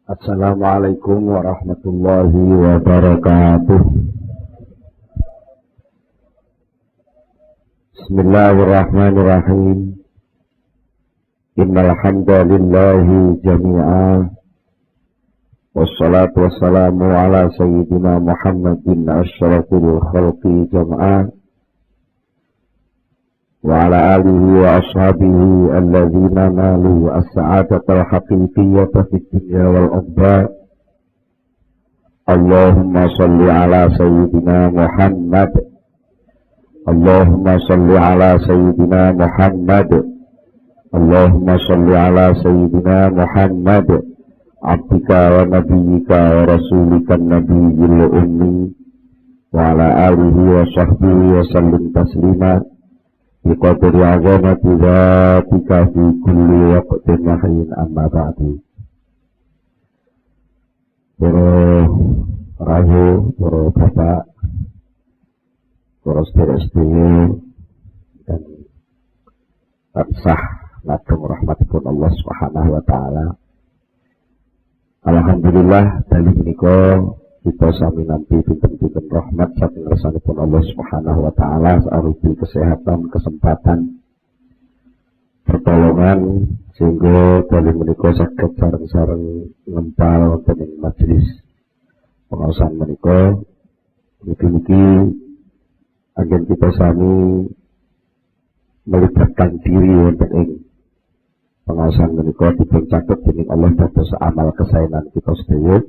Assalamualaikum warahmatullahi wabarakatuh. Bismillahirrahmanirrahim. Innal hamdalillahi jami'a. Wassalatu wassalamu ala sayyidina Muhammadin asyrafil khalqi jam'a. Wa ala alihi wa ashabihi alladzina nalu as-sa'adatal haqiqiyyata fid dunya wal ukhra. Allahumma shalli ala sayyidina Muhammad. Allahumma shalli ala sayyidina Muhammad. Allahumma shalli ala sayyidina Muhammad. Abdika wa nabiyyika wa rasulika nabiyyil ummi. Wa ala alihi wa sahbihi wa sallim taslima. Biqadri azamati dzatika fi kulli waqtin wa hin amma ba'du. Para rayu, para bapak, para sedherek-sedherek dan tansah ngadheng rahmatipun Allah Subhanahu wa taala. Alhamdulillah dalem menika kita sami nampi pinten-pinten rahmat saking ngersanipun Allah Subhanahu wa taala arupi kesehatan, kesempatan, pertolongan sehingga dalem menika saged sareng-sareng ngempal wonten ing majelis pengaosan menika. Mugi-mugi anggen kita sami melibatkan diri wonten ing pengaosan menika dipun caket dening Allah dados amal kesaenan kita sedaya.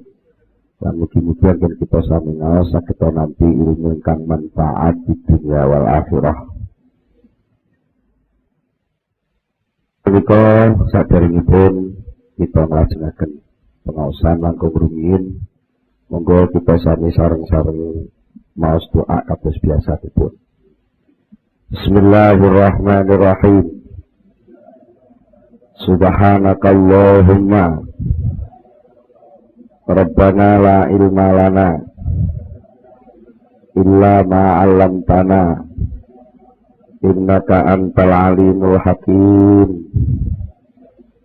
Dan mugi-mugi agar kita sami ngaos saged nampi ilmu ingkang manfaat di dunia wal akhirah. Menika saderengipun kita nglajengaken pengaosan langkung rumiyin, monggo kita sami sareng-sareng maos doa kados biasanipun. Bismillahirrahmanirrahim. Subhanakallahumma Rabbana la ilma lana illa ma 'allamtana innaka antal alimul hakim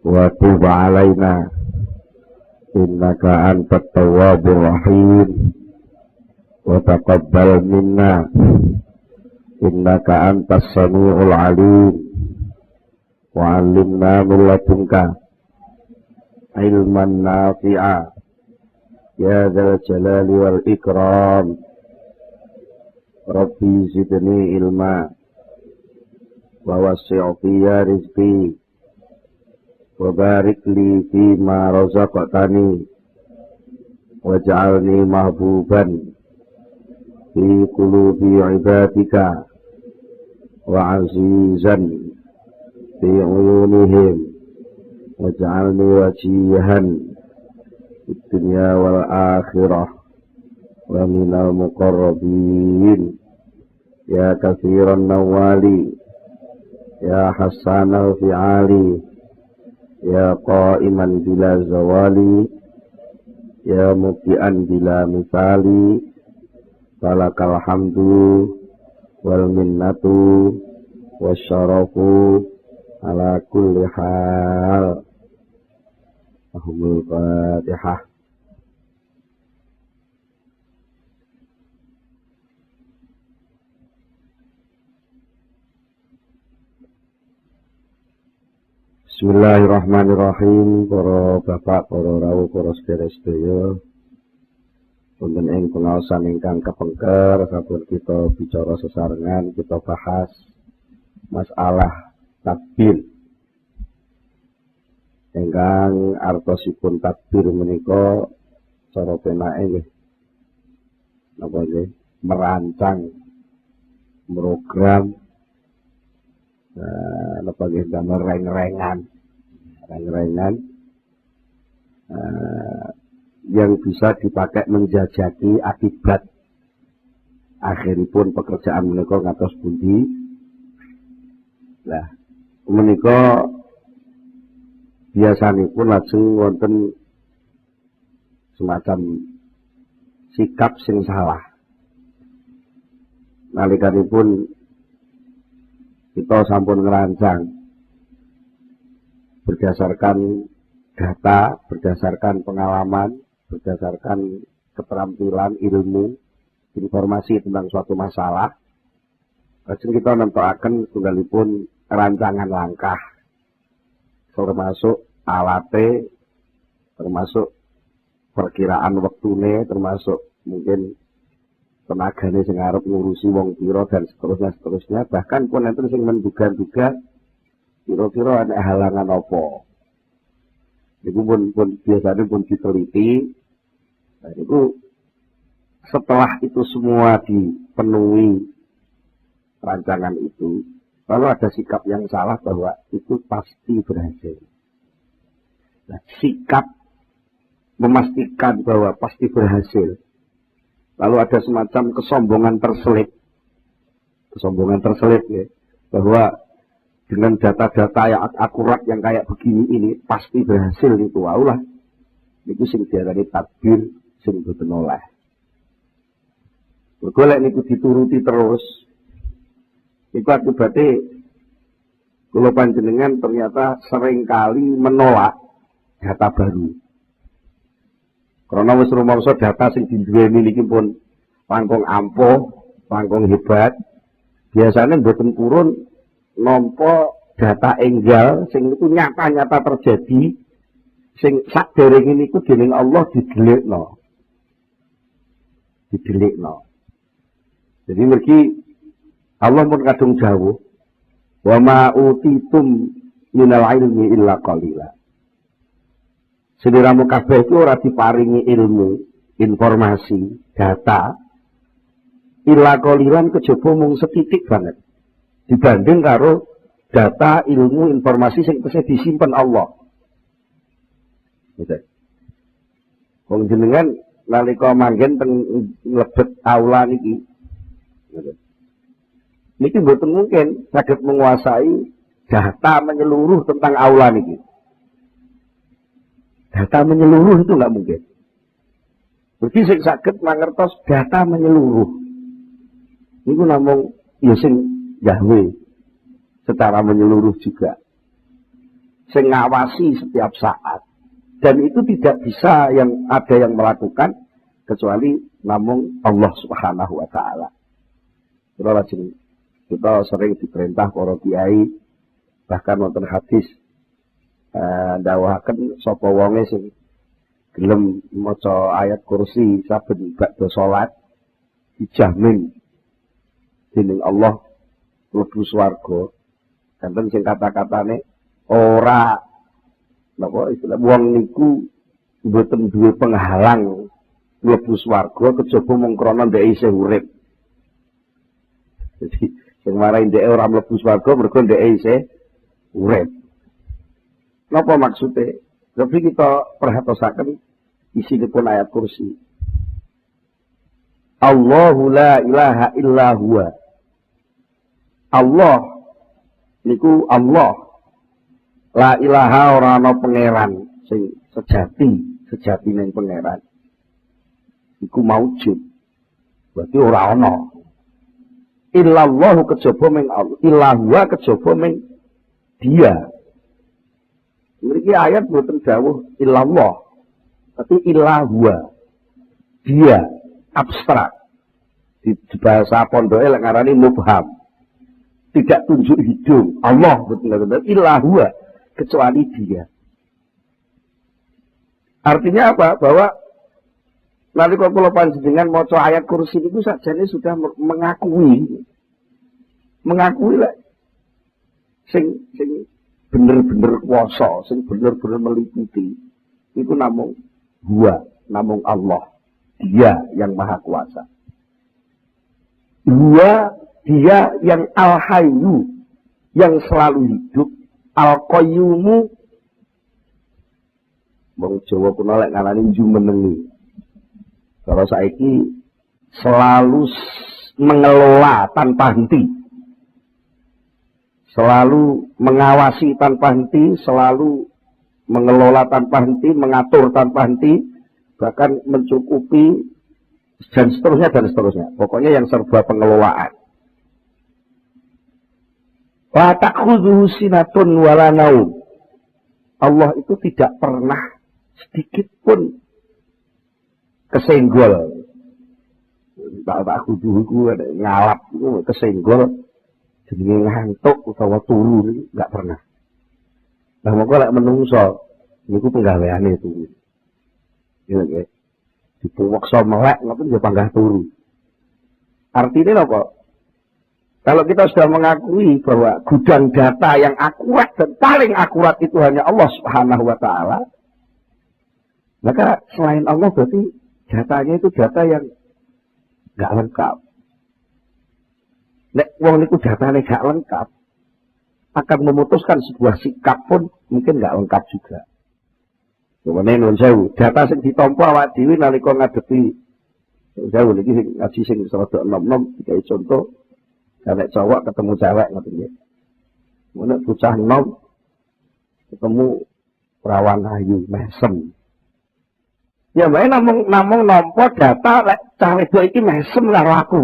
wa tub 'alaina innaka antat tawwabur rahim wa taqabbal minna innaka antas samiul alim wa 'allimna min ladunka ilman nafi'a ya dzal jalali wal ikram. Rabbi zidni ilma wa wasi' fi rizqi wa barik li fi ma razaqtani waj'alni mahbuban fi qulubi ibadika wa azizan fi uyunihim waj'alni wajihan dunya wal akhirah wa minal muqarrabin ya katsiran nawali ya hasanal fi'ali ya qa'iman bila zawali ya muqian bila misali falakal hamdu wal minnatu wasyarafu ala kulli hal. Al-Fatihah. Bismillahirrahmanirrahim. Para bapak, para rawuh, para sedherek-sedherek, wonten ing pengaosan ingkang kepengker sampun kita bicara sesarengan, kita bahas masalah takbir. Ingkang artosipun takbir menika cara penake nggih napa nggih merancang program napa nggih damel reng-rengan yang bisa dipakai menjajaki akibat akhiripun pekerjaan menika ngatos pundi. Lah menika biasanipun lajeng wonten semacam sikap sing salah. Nalikanipun kita sampun ngerancang berdasarkan data, berdasarkan pengalaman, berdasarkan keterampilan, ilmu, informasi tentang suatu masalah. Lajeng kita nentokaken tunggalipun rancangan langkah, termasuk alate, termasuk perkiraan waktune, termasuk mungkin tenagane sing arep ngurusi wong pira dan seterusnya, bahkan pun enten sing menduga-duga kira-kira ana halangan apa. Itu pun biasanya pun diteliti. Nah, itu setelah itu semua dipenuhi rancangan itu, lalu ada sikap yang salah bahwa itu pasti berhasil. Nah, sikap memastikan bahwa pasti berhasil, lalu ada semacam kesombongan terselip ya, bahwa dengan data-data yang akurat yang kayak begini ini pasti berhasil itu, waulah itu sing diarani takbir sing boten oleh. Golek niku dituruti terus, itu akibatnya kula panjenengan ternyata seringkali menolak data baru. Karena wis rumangsa data sing diduweni niki pun langkung ampuh, langkung hebat. Biasanya mboten purun nampa data enggal sing itu nyata-nyata terjadi, sing sakderenge niku dening Allah didelikno. Jadi mergi Allah pun kadung jauh, wa ma utitum minal ilmi illa qalila. Sediramu kabeh itu ora diparingi ilmu, informasi, data illa qalilan kejaba mung setitik banget dibanding karo data, ilmu, informasi sing tesih disimpen Allah. Gitu. Wong jenengan nalika manggen teng mlebet aula niki. Gitu. Niki mboten mungkin saged menguasai data menyeluruh tentang aula niki. Data menyeluruh itu nggak mungkin. Berarti sing saged mangertos data menyeluruh. Niku namung ya sing Yahweh secara menyeluruh juga. Sing ngawasi setiap saat. Dan itu tidak bisa yang ada yang melakukan kecuali namung Allah Subhanahu wa taala. Kita sering diperintah para kiai, bahkan wonten hadis ndawuhaken sapa wonge sing gelem maca ayat kursi saben badhe salat dijamin dening Allah mlebu swarga. Kanten sing kata-katane ora napa istilah wong niku mboten duwe penghalang mlebu swarga kejaba mung krana ndek isih urip. Jadi sing marai ndek ora mlebu swarga mergo ndek isih urip. Napa maksudnya? Tapi kita perhatosaken isinipun ayat kursi. Allahu la ilaha illa huwa. Allah niku Allah. La ilaha ora ana pangeran sing sejati ning pangeran. Iku maujud. Berarti ora ana. Illallahu kejaba ming Allah. Illahu kejaba ming Dia. Mriki ayat boten dawuh illallah. Tapi illahu. Dia abstrak. Di bahasa pondoke lek ngarani mubham. Tidak tunjuk hidung. Allah betul-betul illahu kecuali Dia. Artinya apa? Bahwa nalika kula panjenengan maca ayat kursi itu sakjane sudah mengakui lah sing bener-bener kuasa, sing bener-bener meliputi itu namung Huwa, namung Allah. Dia yang maha kuasa. Huwa, Dia yang al-hayyu, yang selalu hidup, al-qayyumu. Wong Jawa kuno lek ngarani jumenengi. Kalau saiki selalu mengelola tanpa henti. Selalu mengawasi tanpa henti, selalu mengelola tanpa henti, mengatur tanpa henti, bahkan mencukupi dan seterusnya. Pokoknya yang serba pengelolaan. La ta'khudhuhu sinatun wala naum. Allah itu tidak pernah sedikit pun kesenggol. Tak aku dulu ngalap itu kesenggol, jadi ngantuk utawa turu nggak pernah. Nah monggo lek menungso niku penggaweane turu. Ya nggih. Dipuweksa melek ngoten ya panggah turu. Artinya apa? Kalau kita sudah mengakui bahwa gudang data yang akurat dan paling akurat itu hanya Allah Subhanahu wa Ta'ala, maka selain Allah berarti datanya itu data yang nggak lengkap. Nek wong niku datanya nggak lengkap, akan memutuskan sebuah sikap pun mungkin nggak lengkap juga. Kemudian nun sewu, data sing ditampa awak dhewe nalika ngadepi sewu niki sing ngaji sing rada enom-enom dikai contoh. Kalau cowok ketemu cewek ngoten nggih. Mun bocah enom ketemu perawan ayu mesem. Ya wae namung nampa data lek cah wedok iki mesem karo aku.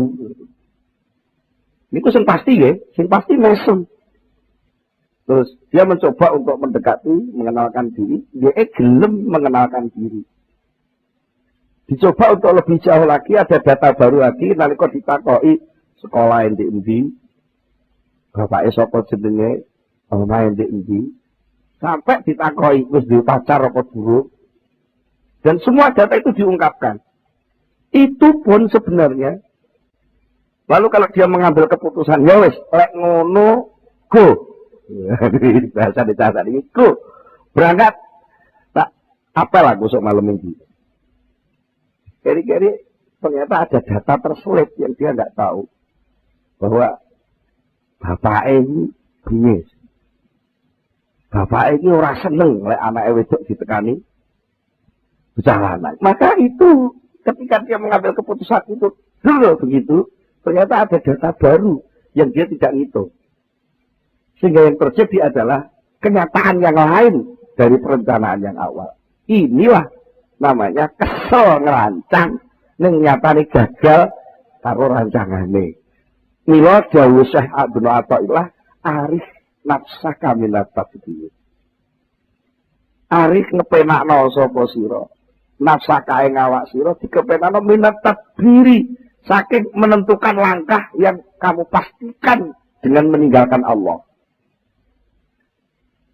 Niku sing pasti nggih, sing pasti mesem. Terus dia mencoba untuk mendekati, mengenalkan diri, dia gelem mengenalkan diri. Dicoba untuk lebih jauh lagi, ada data baru lagi, nalika ditakoki sekolah yang endi, bapake sapa jenenge, omah yang endi, sampai ditakoi wis duwe pacar apa durung. Dan semua data itu diungkapkan. Itu pun sebenarnya lalu kalau dia mengambil keputusan, ya wis lek ngono go. Bahasa dicasa ini go. Berangkat tak apel aku sok malam minggu. Kiri-kiri ternyata ada data terselip yang dia nggak tahu. Bahwa bapak ini bingis. Bapak ini ora seneng lek anake wedok ditekani bocah lanang. Maka itu ketika dia mengambil keputusan itu dulu begitu, ternyata ada data baru yang dia tidak ngitung. Sehingga yang terjadi adalah kenyataan yang lain dari perencanaan yang awal. Inilah namanya kesel ngerancang ning nyatane gagal karo rancangane. Mila dawuh Syekh Abdul Athaillah, arif nafsaka minat tadbir. Arif ngepenakno sapa sira? Nafsaka ing awak sira dikepenakno minat tadbiri, saking menentukan langkah yang kamu pastikan dengan meninggalkan Allah.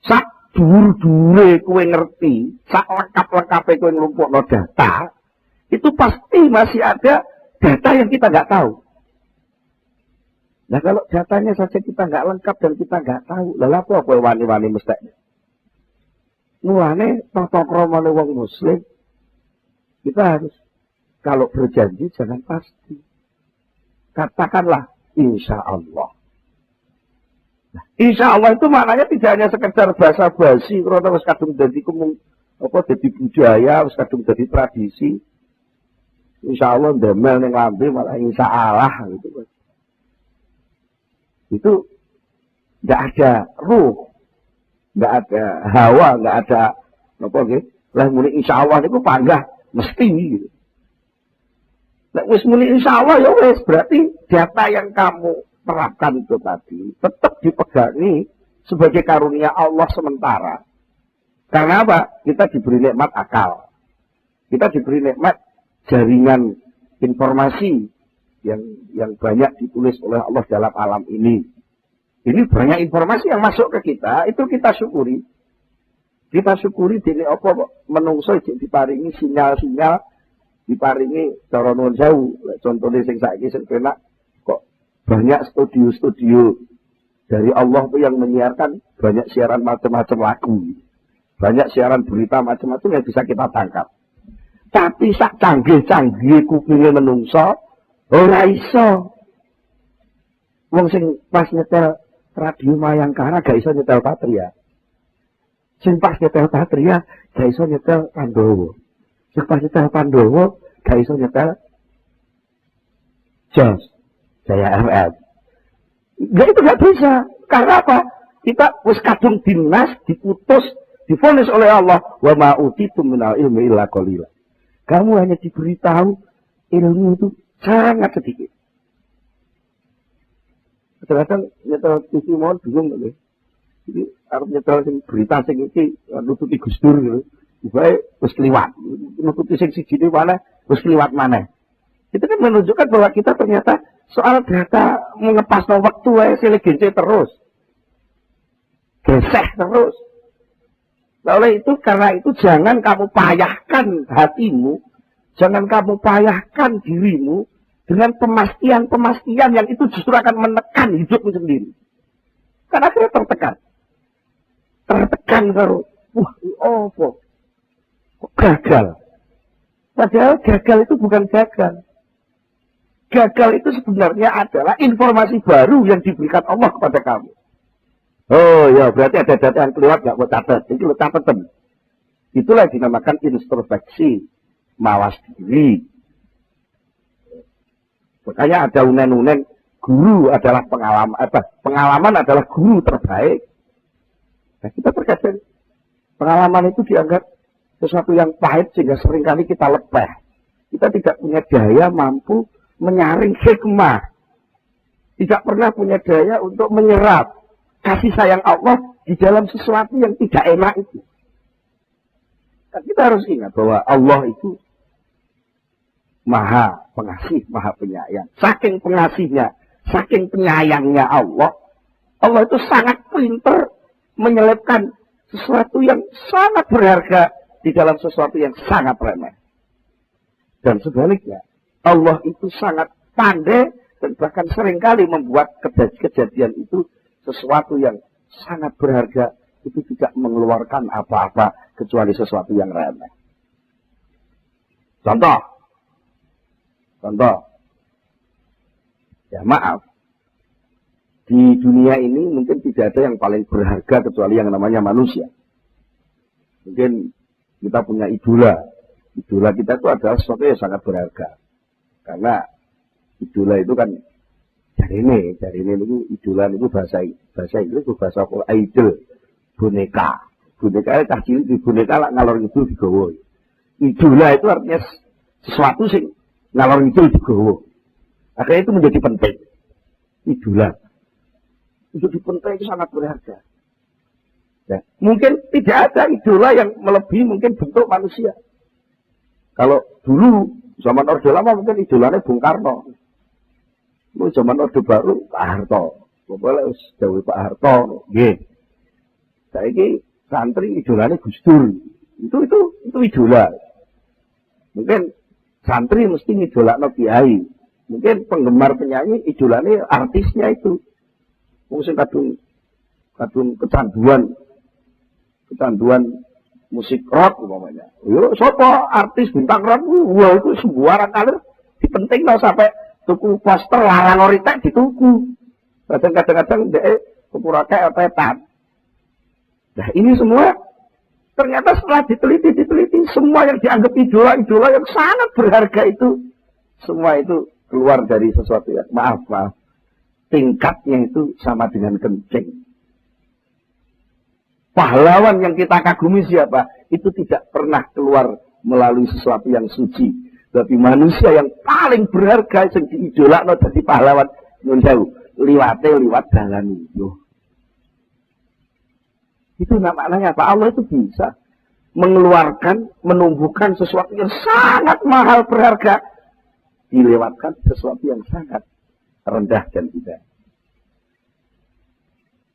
Sak dhuwur-dhuwure kowe ngerti, sak lengkap-lengkape kowe nglumpukno data, itu pasti masih ada data yang kita nggak tahu. Nah kalau datanya saja kita nggak lengkap dan kita nggak tahu, lalu apa wani-wani mesti? Mulane tata kramane wong muslim, kita harus kalau berjanji jangan pasti. Katakanlah insya Allah. Nah, insya Allah itu maknanya tidak hanya sekedar bahasa basi, karena wis kadung dadi jadi budaya, wis kadung dadi tradisi. Insya Allah ndemel ning lambe malah insya Allah gitu. Itu nggak ada ruh, nggak ada hawa, nggak ada apa gitu. Lah muni insya Allah itu panggah mesti gitu. Lah wis muni insya Allah ya wis berarti data yang kamu terapkan itu tadi tetap dipegangi sebagai karunia Allah sementara. Karena apa? Kita diberi nikmat akal, kita diberi nikmat jaringan informasi yang banyak ditulis oleh Allah dalam alam ini. Ini banyak informasi yang masuk ke kita, itu kita syukuri. Kita syukuri dene apa menungso diparingi sinyal-sinyal, diparingi cara nuwun sewu. Contohnya sing saiki sing penak kok banyak studio-studio dari Allah itu yang menyiarkan banyak siaran macam-macam lagu. Banyak siaran berita macam-macam yang bisa kita tangkap. Tapi sak canggih-canggih kupinge menungso ora iso. Wong sing pas nyetel radio Mayangkara gak iso nyetel Patria. Sing pas nyetel Patria gak iso nyetel Pandowo. Sing pas nyetel Pandowo gak iso nyetel Jos Jaya FM. Gak itu gak bisa. Karena apa? Kita wis kadung dinas, diputus, divonis oleh Allah. Wa ma utitum minal ilmi illa qalila. Kamu hanya diberitahu ilmu itu sangat sedikit. Kadang-kadang nyetel TV mohon bingung lho. Iki arep nyetel sing berita sing iki nututi Gus Dur gitu. Wae wis kliwat. Nututi sing siji mana wis kliwat maneh. Itu kan menunjukkan bahwa kita ternyata soal data mengepas waktu wae silih-gence terus. Geseh terus. Nah, oleh itu, karena itu jangan kamu payahkan hatimu, jangan kamu payahkan dirimu dengan pemastian-pemastian yang itu justru akan menekan hidupmu sendiri. Karena akhirnya tertekan. Tertekan kalau, kok gagal. Padahal gagal itu bukan gagal. Gagal itu sebenarnya adalah informasi baru yang diberikan Allah kepada kamu. Oh ya, berarti ada data yang keluar gak mau catat. Itu lo catatan. Itulah yang dinamakan introspeksi, mawas diri. Makanya ada unen-unen, guru adalah pengalaman adalah guru terbaik. Nah, kita terkadang pengalaman itu dianggap sesuatu yang pahit sehingga seringkali kita lepeh. Kita tidak punya daya mampu menyaring hikmah. Tidak pernah punya daya untuk menyerap kasih sayang Allah di dalam sesuatu yang tidak enak itu. Dan kita harus ingat bahwa Allah itu maha pengasih, maha penyayang. Saking pengasihnya, saking penyayangnya Allah itu sangat pintar menyelipkan sesuatu yang sangat berharga di dalam sesuatu yang sangat remeh. Dan sebaliknya, Allah itu sangat pandai dan bahkan seringkali membuat kejadian itu sesuatu yang sangat berharga itu tidak mengeluarkan apa-apa kecuali sesuatu yang remeh. Contoh. Ya maaf. Di dunia ini mungkin tidak ada yang paling berharga kecuali yang namanya manusia. Mungkin kita punya idola. Idola kita itu adalah sesuatu yang sangat berharga. Karena idola itu kan dari ini itu idola itu bahasa Inggris itu bahasa idol, boneka itu cah cilik di boneka lah ngalor ngidul digawa. Idola itu artinya sesuatu sing ngalor ngidul digawa. Akhirnya itu menjadi penting. Idola untuk dipenting itu sangat berharga. Ya, mungkin tidak ada idola yang melebihi mungkin bentuk manusia. Kalau dulu zaman Orde Lama mungkin idolanya Bung Karno. Lu zaman Orde Baru Pak Harto. Pokoknya jauh Pak Harto. Nggih. Saiki santri idolane Gus Dur. Itu idola. Mungkin santri mesti ngidolakno kiai. Mungkin penggemar penyanyi idolane artisnya itu. Wong sing kadung kecanduan musik rock umpamanya. Yo sapa artis bintang rock wah itu sembarang kali dipentingno sampai tuku poster larang oritek dituku. Kadang-kadang dhek kepurake otetan. Nah, ini semua ternyata setelah diteliti semua yang dianggap idola yang sangat berharga itu semua itu keluar dari sesuatu yang maaf tingkatnya itu sama dengan kencing. Pahlawan yang kita kagumi siapa? Itu tidak pernah keluar melalui sesuatu yang suci. Tapi manusia yang paling berharga yang diidolakno dadi pahlawan nyun sewu, liwat dalan itu. Itu namanya apa? Allah itu bisa mengeluarkan, menumbuhkan sesuatu yang sangat mahal berharga dilewatkan sesuatu yang sangat rendah dan tidak.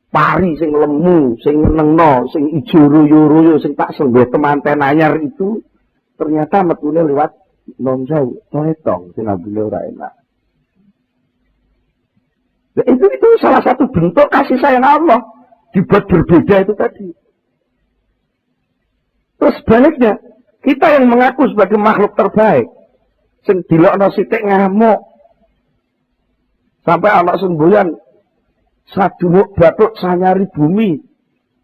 Pari sing lemu, sing nengno, sing ijo royo-royo, sing tak sembeh temanten anyar itu ternyata metune lewat nonjau, toetong, sing ambune ora enak. Nah, itu salah satu bentuk kasih sayang Allah dibuat berbeda itu tadi. Terus sebaliknya, kita yang mengaku sebagai makhluk terbaik, sing dilokno sithik ngamuk, sampai anak semboyan sadumuk batuk sanyari bumi,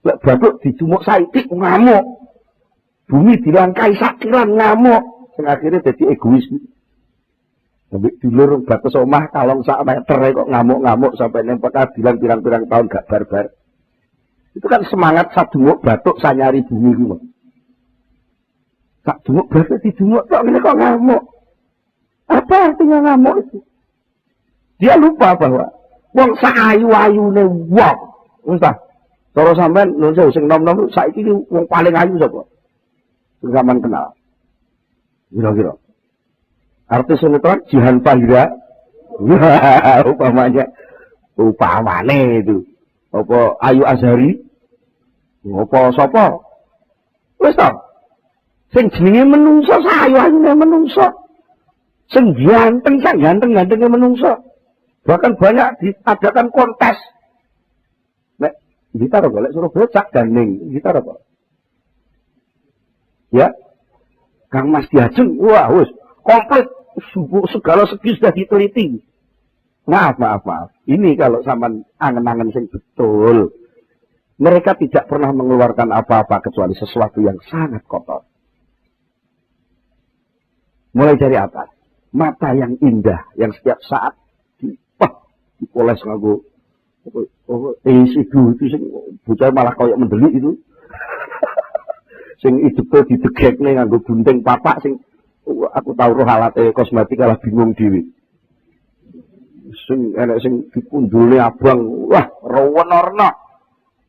lek batuk dicumuk saitik ngamuk, bumi dilangkai sakiran ngamuk, sing akhirnya jadi egois. Sampai dulur batas omah kalong sak meter kok ngamuk-ngamuk sampai nempel bilang pirang-pirang tahun gak barbar. Itu kan semangat sadumuk batuk sanyari bumi gitu. Sadumuk batuk dicumuk kok ini kok ngamuk. Apa artinya ngamuk itu? Dia lupa bahwa wong saayu-ayune wong, entah Cara sampean lho sing nom-nom saiki wong paling ayu sapa? Sing sampean kenal. Kira-kira. Artis sinetron Jihan Fahira. Upamane itu. Apa Ayu Azhari? Apa sapa? Wis to. Sing jenenge menungso sayu-ayune menungso. Sing ganteng-gantenge menungso. Bahkan banyak diadakan kontes. Nek gitar golek Surabaya cak gandeng, gitar apa? Ya. Kang Mas Diajeng, wah wis komplit segala segi sudah diteliti. Maaf. Ini kalau sampean angen-angen sing betul. Mereka tidak pernah mengeluarkan apa-apa kecuali sesuatu yang sangat kotor. Mulai dari apa? Mata yang indah, yang setiap saat dipoles nganggo itu sing bocah malah koyo mendelik itu. Sing hidup didegekne nganggo gunting papak sing aku tahu roh alate kosmetik kalah bingung dhewe. Sing enek sing dipundhule abang, wah rawana-rana.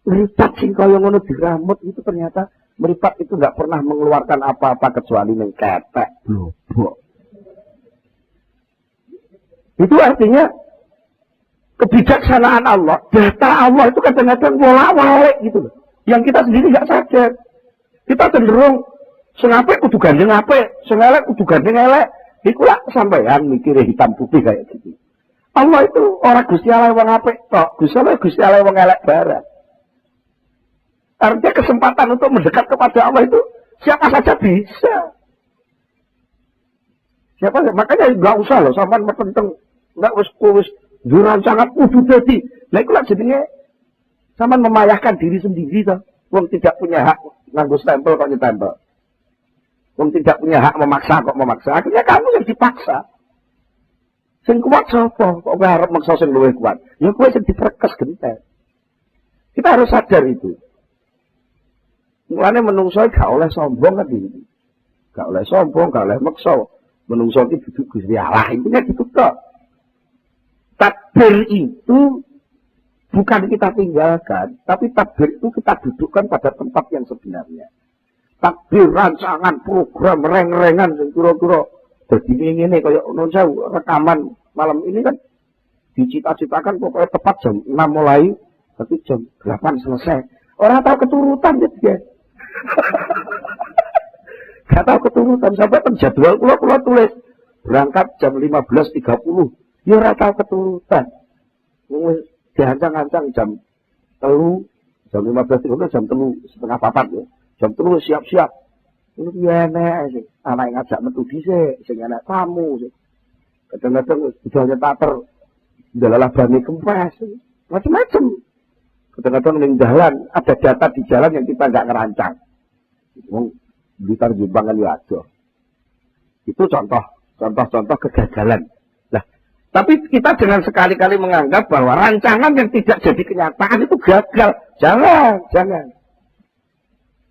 Meripat sing kaya ngono diramut itu ternyata meripat itu enggak pernah mengeluarkan apa-apa kecuali ning ketek blobok. Itu artinya kebijaksanaan Allah, data Allah itu kadang-kadang bolak-balik gitu loh. Yang kita sendiri nggak sadar. Kita cenderung sing apik kudu gandeng apik, sing elek kudu gandeng elek. Iku lah sampean mikire hitam putih kayak gitu. Allah itu orang Gusti Allah wong apik tok, Gusti Allah wong elek barang. Artinya kesempatan untuk mendekat kepada Allah itu siapa saja bisa. Siapa makanya nggak usah loh sampean metenteng nggak wis juran sangat kudu dadi. Lah iku lak jenenge sampean memayahkan diri sendiri toh. Wong tidak punya hak nganggo stempel kok nyetempel. Wong tidak punya hak memaksa kok memaksa. Akhirnya kamu yang dipaksa. Sing kuat sapa? Kok kowe arep maksa sing luwih kuat? Ya kowe sing diperkes gentet. Kita harus sadar itu. Mulane menungso gak oleh sombong kan iki. Gak oleh sombong, gak oleh maksa. Menungso iki duduk Gusti Allah. Intinya gitu tok. Takbir itu bukan kita tinggalkan, tapi takbir itu kita dudukkan pada tempat yang sebenarnya. Takbir, rancangan, program, reng-rengan, kira-kira berdiri ini kayak nonton rekaman malam ini kan dicita-citakan pokoknya tepat jam 6 mulai, tapi jam 8 selesai. Orang tahu keturutan ya. Gak tahu keturutan sampai penjadwal kula tulis berangkat jam 15.30. Ya ora tau keturutan. Wis diancang-ancang jam 3, jam 15.30 jam 3:30 ya. Jam 3 siap-siap. Iki enek sing anak ngajak metu dhisik, sing enek tamu sing. Kadang-kadang budalnya tater ndalalah bani kempes. Macam-macam. Kadang-kadang ning jalan ada data di jalan yang kita enggak ngerancang. Wong Blitar Jombang kan ya ada. Itu contoh kegagalan. Tapi kita jangan sekali-kali menganggap bahwa rancangan yang tidak jadi kenyataan itu gagal. Jangan.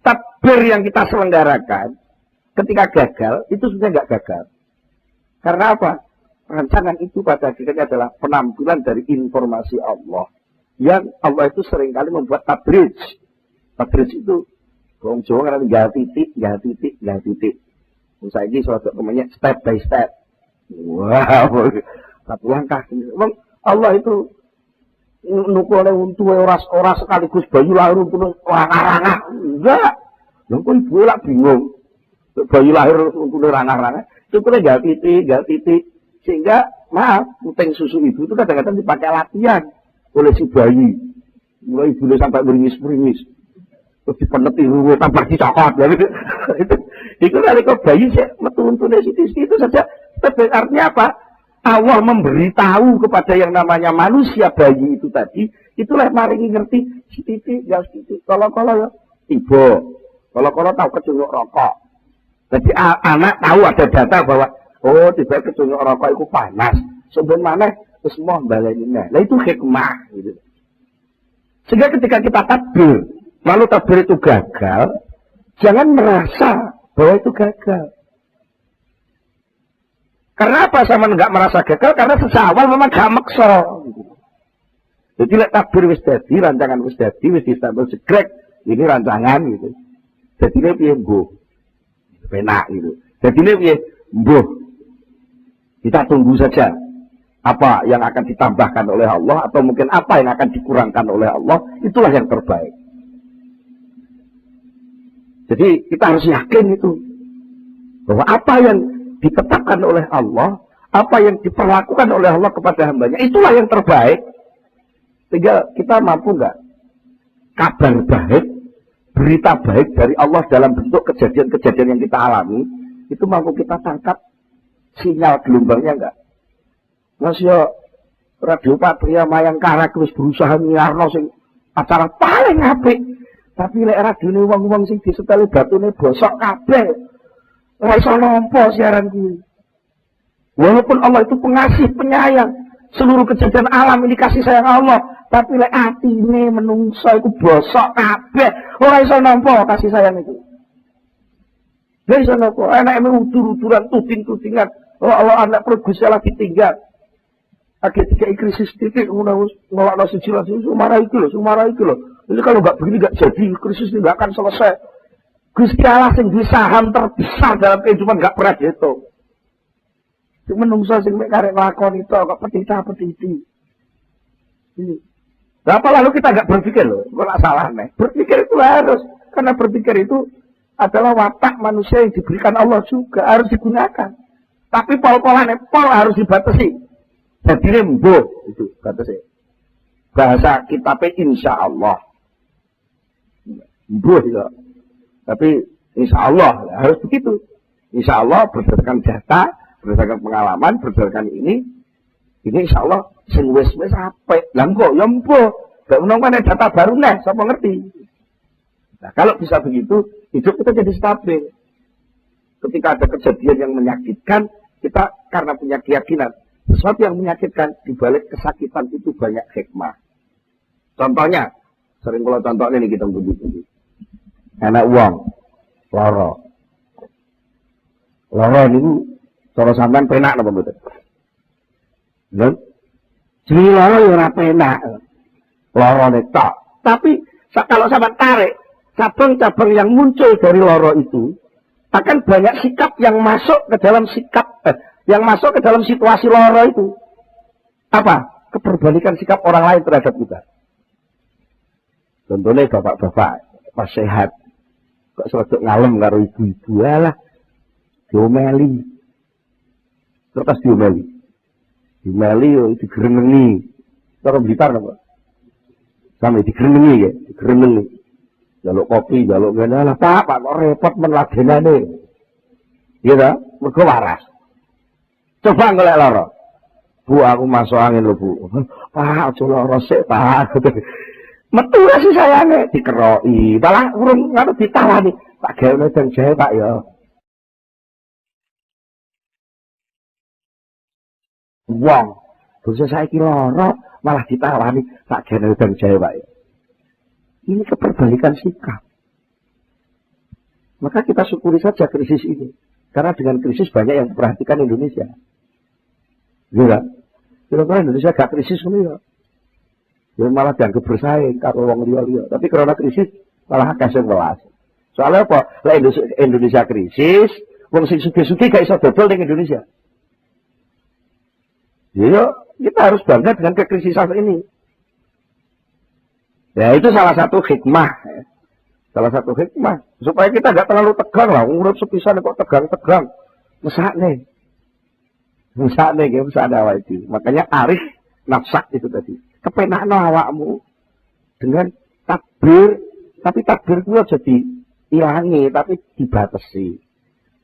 Takbir yang kita selenggarakan ketika gagal, itu sebenarnya nggak gagal. Karena apa? Rancangan itu pada akhirnya adalah penampilan dari informasi Allah. Yang Allah itu seringkali membuat tabrij. Tabrij itu, orang Jawa kan gal titik. Misalnya ini suatu namanya step by step. Wow. Satu langkah. Allah itu nukul untuk ora sekaligus bayi lahir untuk rangah-rangah. Enggak. Nukul ibu lah bingung. Bayi lahir untuk rangah-rangah. Cukup gal titik. Sehingga maaf, puting susu ibu itu kadang-kadang dipakai latihan oleh si bayi. Mulai ibunya sampai beringis-beringis. Terus dipeneti ruwe tambah dicokot. Itu kalau bayi sih metu-untunnya itu saja. Artinya apa? Allah memberitahu kepada yang namanya manusia bayi itu tadi, itulah maringi ngerti titik. Kalau ya ibu, kalau tahu kecunjuk rokok. Jadi anak tahu ada data bahwa oh tiba kecunjuk rokok itu panas. Sebenarnya semua balainya. Nah itu hikmah. Gitu. Sehingga ketika kita takbir, lalu takbir itu gagal, jangan merasa bahwa itu gagal. Karena apa sama nggak merasa gagal? Karena sejak awal memang gak maksa. Jadi lek takbir wis dadi, rancangan wis dadi, wis disambel segrek, ini rancangan gitu. Jadi ini piye mbuh. Penak gitu. Jadi ini piye mbuh. Kita tunggu saja apa yang akan ditambahkan oleh Allah atau mungkin apa yang akan dikurangkan oleh Allah, itulah yang terbaik. Jadi kita harus yakin itu bahwa apa yang ditetapkan oleh Allah, apa yang diperlakukan oleh Allah kepada hambanya, itulah yang terbaik. Sehingga kita mampu nggak kabar baik, berita baik dari Allah dalam bentuk kejadian-kejadian yang kita alami, itu mampu kita tangkap sinyal gelombangnya enggak? Mas yo Radio Patria Mayangkara wis berusaha nyiarno sing acara paling apik. Tapi lek radine wong-wong sing diseteli batune bosok kabeh. Ora iso nampa siaran kuwi. Walaupun Allah itu pengasih, penyayang, seluruh kejadian alam ini kasih sayang Allah, tapi lek atine menungso iku bosok kabeh, ora iso nampa kasih sayang itu. Ora iso nampa, enake utur-uturan, tuding-tudingan. Oh Allah anak perut Gusti Allah ditinggal. Akhir tiga krisis titik ngelakno siji lho, sumara iki lho. Ini kalau nggak begini nggak jadi, krisis ini nggak akan selesai. Gusti Allah sing duwe saham terbesar dalam kehidupan nggak pernah dihitung. Sing menungso sing mek karek lakon itu kok petita-petiti. Ini. Apa lalu kita nggak berpikir loh, kok salah nih. Berpikir itu harus, karena berpikir itu adalah watak manusia yang diberikan Allah juga, harus digunakan. Tapi pol-polannya harus dibatasi. Jadi rembuh itu batasi. Bahasa kitabnya insya Allah. Rembuh ya. Tapi insya Allah harus begitu. Insya Allah berdasarkan data, berdasarkan pengalaman, berdasarkan ini insya Allah sing wis apik. Lah kok ya mbuh. Gak menemukan data baru nih, siapa ngerti. Nah, kalau bisa begitu, hidup kita jadi stabil. Ketika ada kejadian yang menyakitkan, kita karena punya keyakinan sesuatu yang menyakitkan, dibalik kesakitan itu banyak hikmah. Contohnya, sering kalau contohnya nih kita begitu. Anak uang, loro ini, cara sampean penak napa mboten? Lho, jenenge loro ya ora penak. Loro tok. Tapi kalau sampean tarik cabang-cabang yang muncul dari loro itu, akan banyak sikap yang masuk ke dalam yang masuk ke dalam situasi loro itu. Apa? Keperbalikan sikap orang lain terhadap kita. Contohnya bapak-bapak pas sehat, kok selalu ngalem karo ibu-ibu lah, diomeli. Terus diomeli yo digerenengi. Cara Blitar napa? Sampe digerenengi ya, digerenengi. Jaluk kopi, jaluk ngene lah, Pak kok repot men ladenane. Iya ta? Mergo waras. Coba golek lara. Bu, aku masuk angin lho, Bu. Pak, aja lara sik, Pak. Metu sih sayange dikeroki. Malah urung ngono ditawani. Tak gawe dang jahe, Pak ya. Wong, dosa saiki lara malah ditawani. Tak gawe dang jahe, Pak ya. Ini keperbalikan sikap. Maka kita syukuri saja krisis ini. Karena dengan krisis banyak yang memperhatikan Indonesia. Iya, kira-kira Indonesia gak krisis ini ya. Ya malah dianggap bersaing karo wong liya-liya. Tapi karena krisis malah akeh sing welas. Soalnya apa? Lah Indonesia krisis, wong sing sugih-sugih gak iso dodol ning Indonesia. Ya, kita harus bangga dengan kekrisisan ini. Ya itu salah satu hikmah. Salah satu hikmah. Supaya kita gak terlalu tegang lah. Urut sepisan kok tegang-tegang. Mesakne. Mesakne ya, mesakne awak itu. Makanya arif nafsak itu tadi. Kepenakno awakmu dengan takbir. Tapi takbir itu jadi ilangi. Tapi dibatasi.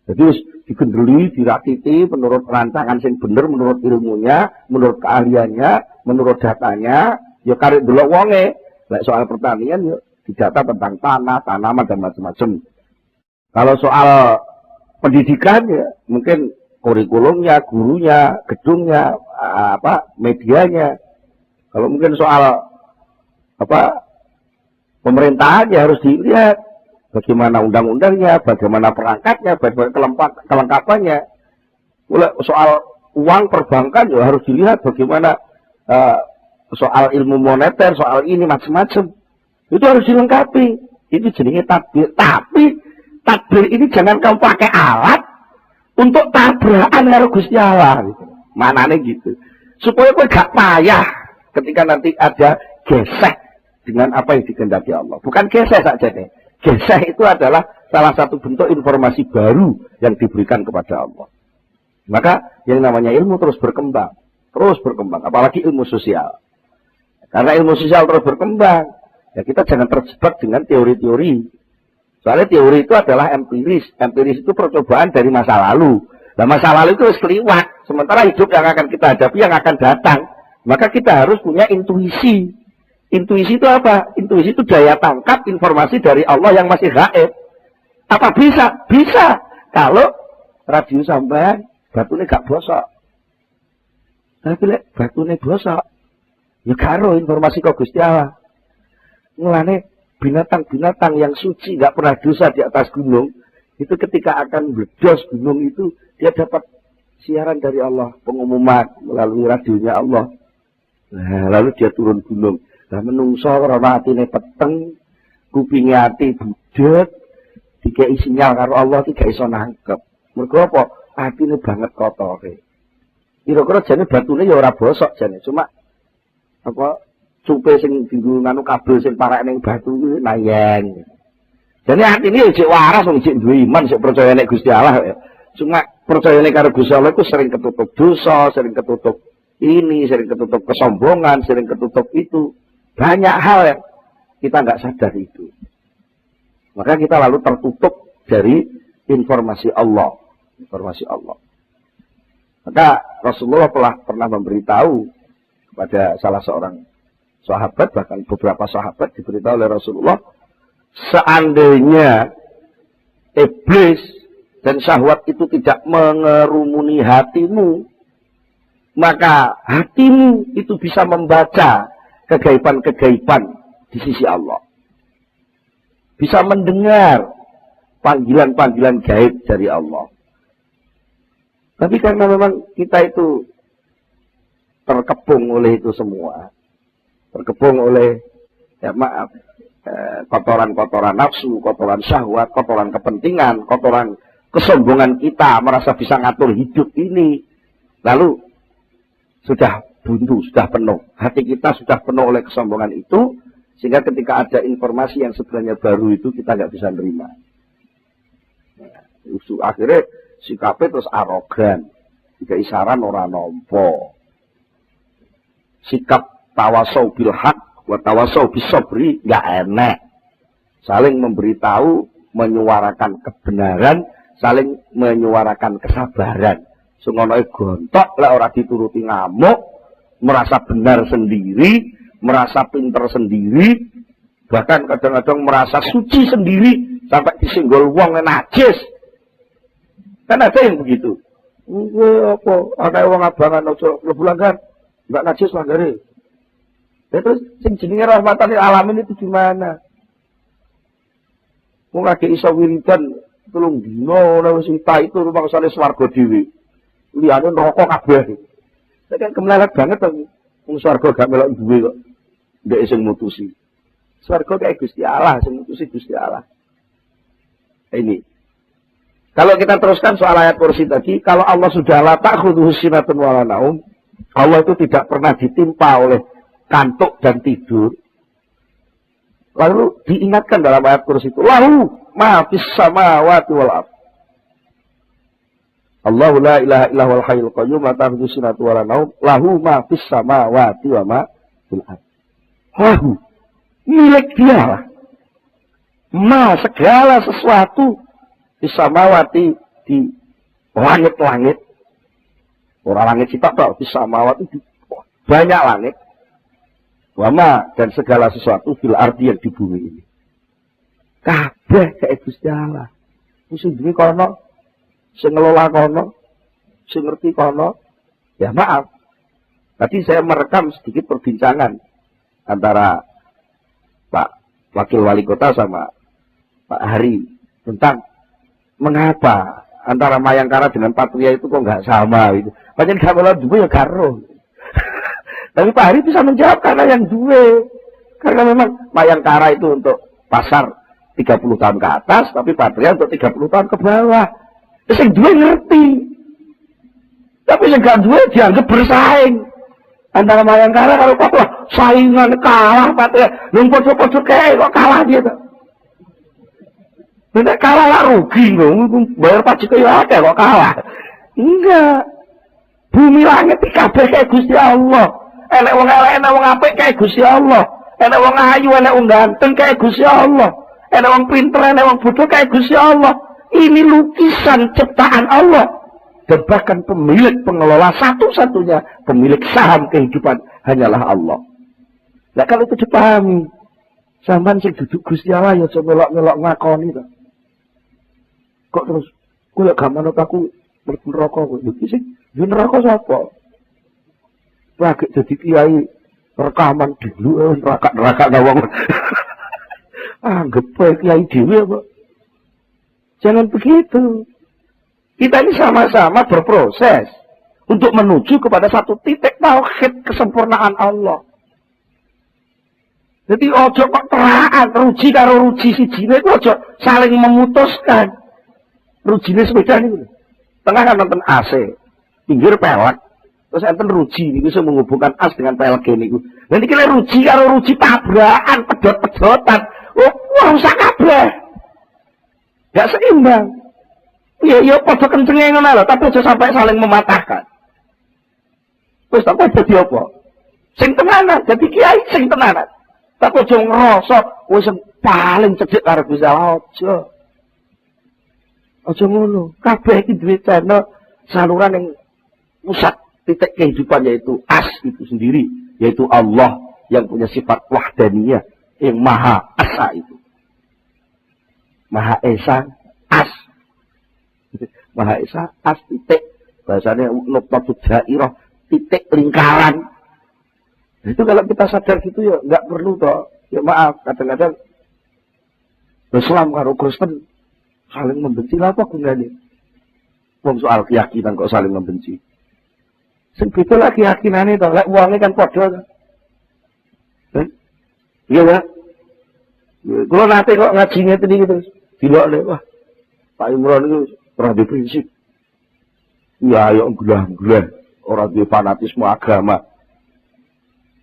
Jadi digendeli, dirakiti menurut rancangan yang benar, menurut ilmunya, menurut keahliannya, menurut datanya. Ya karek delok wonge. Soal pertanian ya didata tentang tanah, tanaman dan macam-macam. Kalau soal pendidikan ya mungkin kurikulumnya, gurunya, gedungnya, medianya. Kalau mungkin soal pemerintahan ya harus dilihat bagaimana undang-undangnya, bagaimana perangkatnya, bagaimana kelengkapannya. Soal uang perbankan ya harus dilihat bagaimana soal ilmu moneter, soal ini macam-macam. Itu harus dilengkapi. Itu jenenge tadbir. Tapi tadbir ini jangan kamu pakai alat untuk tabrakan karo Gusti Allah. Gitu. Manane gitu. Supaya kowe gak payah ketika nanti ada gesek dengan apa yang dikehendaki Allah. Bukan gesek saja deh. Gesek itu adalah salah satu bentuk informasi baru yang diberikan kepada Allah. Maka yang namanya ilmu terus berkembang. Terus berkembang. Apalagi ilmu sosial. Karena ilmu sosial terus berkembang. Ya kita jangan terjebak dengan teori-teori. Soalnya teori itu adalah empiris. Empiris itu percobaan dari masa lalu. Nah masa lalu itu sekeliwat. Sementara hidup yang akan kita hadapi yang akan datang. Maka kita harus punya intuisi. Intuisi itu apa? Intuisi itu daya tangkap informasi dari Allah yang masih gaib. Apa bisa? Bisa. Kalau radio sampai batune gak bosok. Tapi lek batune bosok, ya karo informasi kok Gusti Allah. Mulane binatang-binatang yang suci gak pernah dosa di atas gunung, itu ketika akan meledos gunung itu dia dapat siaran dari Allah, pengumuman melalui radionya Allah. Nah, lalu dia turun gunung. Nah, menungso ora atine peteng, kupinge ati budhet, dikei sinyal karo Allah iki gak iso nangkep. Mergo apa? Atine banget kotore. Kira-kira jane batune ya ora bosok jane, cuma apa cupe sing dienggo nganu kabel sing parek ning batu kuwi nayeng. Jane atine ya cek waras wong cek duwe iman, sik percaya nek Gusti Allah ya. Cuma percayane karo Gusti Allah iku sering ketutup dosa, sering ketutup ini, sering ketutup kesombongan, sering ketutup itu. Banyak hal yang kita nggak sadar itu. Maka kita lalu tertutup dari informasi Allah. Informasi Allah. Maka Rasulullah pernah memberitahu kepada salah seorang sahabat, bahkan beberapa sahabat diberitahu oleh Rasulullah, seandainya iblis dan syahwat itu tidak mengerumuni hatimu, maka hatimu itu bisa membaca kegaiban-kegaiban di sisi Allah. Bisa mendengar panggilan-panggilan gaib dari Allah. Tapi karena memang kita itu terkepung oleh itu semua. Terkepung oleh, ya maaf, kotoran-kotoran nafsu, kotoran syahwat, kotoran kepentingan, kotoran kesombongan kita, merasa bisa ngatur hidup ini. Lalu sudah buntu, sudah penuh. Hati kita sudah penuh oleh kesombongan itu, sehingga ketika ada informasi yang sebenarnya baru itu, kita nggak bisa nerima. Nah, akhirnya sikapnya terus arogan. Jika isaran orang nompo. Sikap tawasau bil haq, wa tawasau bis sabri, nggak enak. Saling memberitahu, menyuarakan kebenaran, saling menyuarakan kesabaran. Sungonoe gontok, lah orang dituruti ngamuk, merasa benar sendiri, merasa pinter sendiri, bahkan kadang-kadang merasa suci sendiri, sampai disenggol wong najis. Kan ada yang begitu. Apa? Ada wong abangan ojo lebulanggan, enggak najis langgare. Terus sing jenenge rahmatan lil alamin itu gimana? Wong lagi iso wiridan 3 dina ora wis itu rumangsane swarga dhewe. Liyane neraka kabeh. Saya kan kemelarat banget tuh. Wong swarga gak melok duwe kok. Ndek sing mutusi. Swarga kayak Gusti Allah, sing mutusi Gusti Allah. Ini. Kalau kita teruskan soal ayat kursi tadi, kalau Allah sudah la ta'khudhuhu sinatun wa la naum, Allah itu tidak pernah ditimpa oleh kantuk dan tidur. Lalu diingatkan dalam ayat kursi itu, lahu ma fis samawati wal ardh. Allahu la ilaha illa huwal hayyul qayyum la ta'khudhuhu sinatun wa la naum lahu ma fis samawati wa ma fil ardh. Lahu milik dia lah. Ma segala sesuatu fis samawati di langit-langit. Ora langit sitok tok, fis samawati di banyak langit. Wa ma dan segala sesuatu fil ardi yang di bumi ini. Kabeh kayak Gusti Allah. Wis duwe kono sing ngelola kono, sing ngerti kono. Ya maaf. Tadi saya merekam sedikit perbincangan antara Pak Wakil Wali Kota sama Pak Hari tentang mengapa antara Mayangkara dengan Patria itu kok nggak sama gitu. Pancen gak melok duwe ya karo. Tapi Pak Hari bisa menjawab karena yang duwe. Karena memang Mayangkara itu untuk pasar 30 tahun ke atas, tapi Patria untuk 30 tahun ke bawah. Terus yang duwe ngerti. Tapi yang gak duwe dianggap bersaing. Antara Mayangkara kalau wah saingan kalah Patria. Nung podo-podo kayak kok kalah dia tuh. Nek kalah lah rugi dong, bayar pajak ya akeh kok kalah. Enggak. Bumi langit kabeh kayak Gusti Allah. Enek wong elek, enek wong apik kayak Gusti Allah. Enek wong ayu, enek wong ganteng kayak Gusti Allah. Enek wong pinter, enek wong bodoh kayak Gusti Allah. Ini lukisan ciptaan Allah. Dan bahkan pemilik pengelola satu-satunya pemilik saham kehidupan hanyalah Allah. Nah kalau itu dipahami, sampean sing duduk Gusti Allah ya coba melok-melok ngakoni to. Kok terus kula gak manut aku neraka kok. Lho iki sing yo neraka sapa? Lagi jadi kiai rekaman dulu neraka wong. Anggap bae kiai dhewe apa? Jangan begitu. Kita ini sama-sama berproses untuk menuju kepada satu titik tauhid kesempurnaan Allah. Jadi ojo kok teraan ruji karo ruji sijine itu ojo saling memutuskan. Rujine sepeda ini, tengah kan nonton AC, pinggir pelek, terus enten ruji ini bisa menghubungkan as dengan pelek ini. Nanti kira ruji karo ruji tabrakan, pedot-pedotan, wah rusak kabeh, gak seimbang. Iya, podo kencengnya ngono lho, tapi aja sampai saling mematahkan. Terus tak jadi apa? Sing tenanan, jadi kiai sing tenanan. Tapi aja ngrasa wis paling cedhek karo Gusti Allah aja. Aja ngono, kabeh iki duwe channel saluran yang pusat titik kehidupan yaitu as itu sendiri, yaitu Allah yang punya sifat wahdaniyah, yang Maha Esa itu. Maha Esa as. Maha Esa as titik, bahasanya nuqtatud dairah, titik lingkaran. Itu kalau kita sadar gitu ya enggak perlu toh. Ya maaf, kadang-kadang Islam karo Kristen saling membenci lah apa gunanya? Wong soal keyakinan kok saling membenci. Sing beda lah keyakinane to, lek wonge kan padha. Iya ya. Kulo nate kok ngaji ngeten iki terus dilokne wah. Pak Imron itu ora di prinsip. Ya ayo gelah-gelah, ora di fanatisme agama.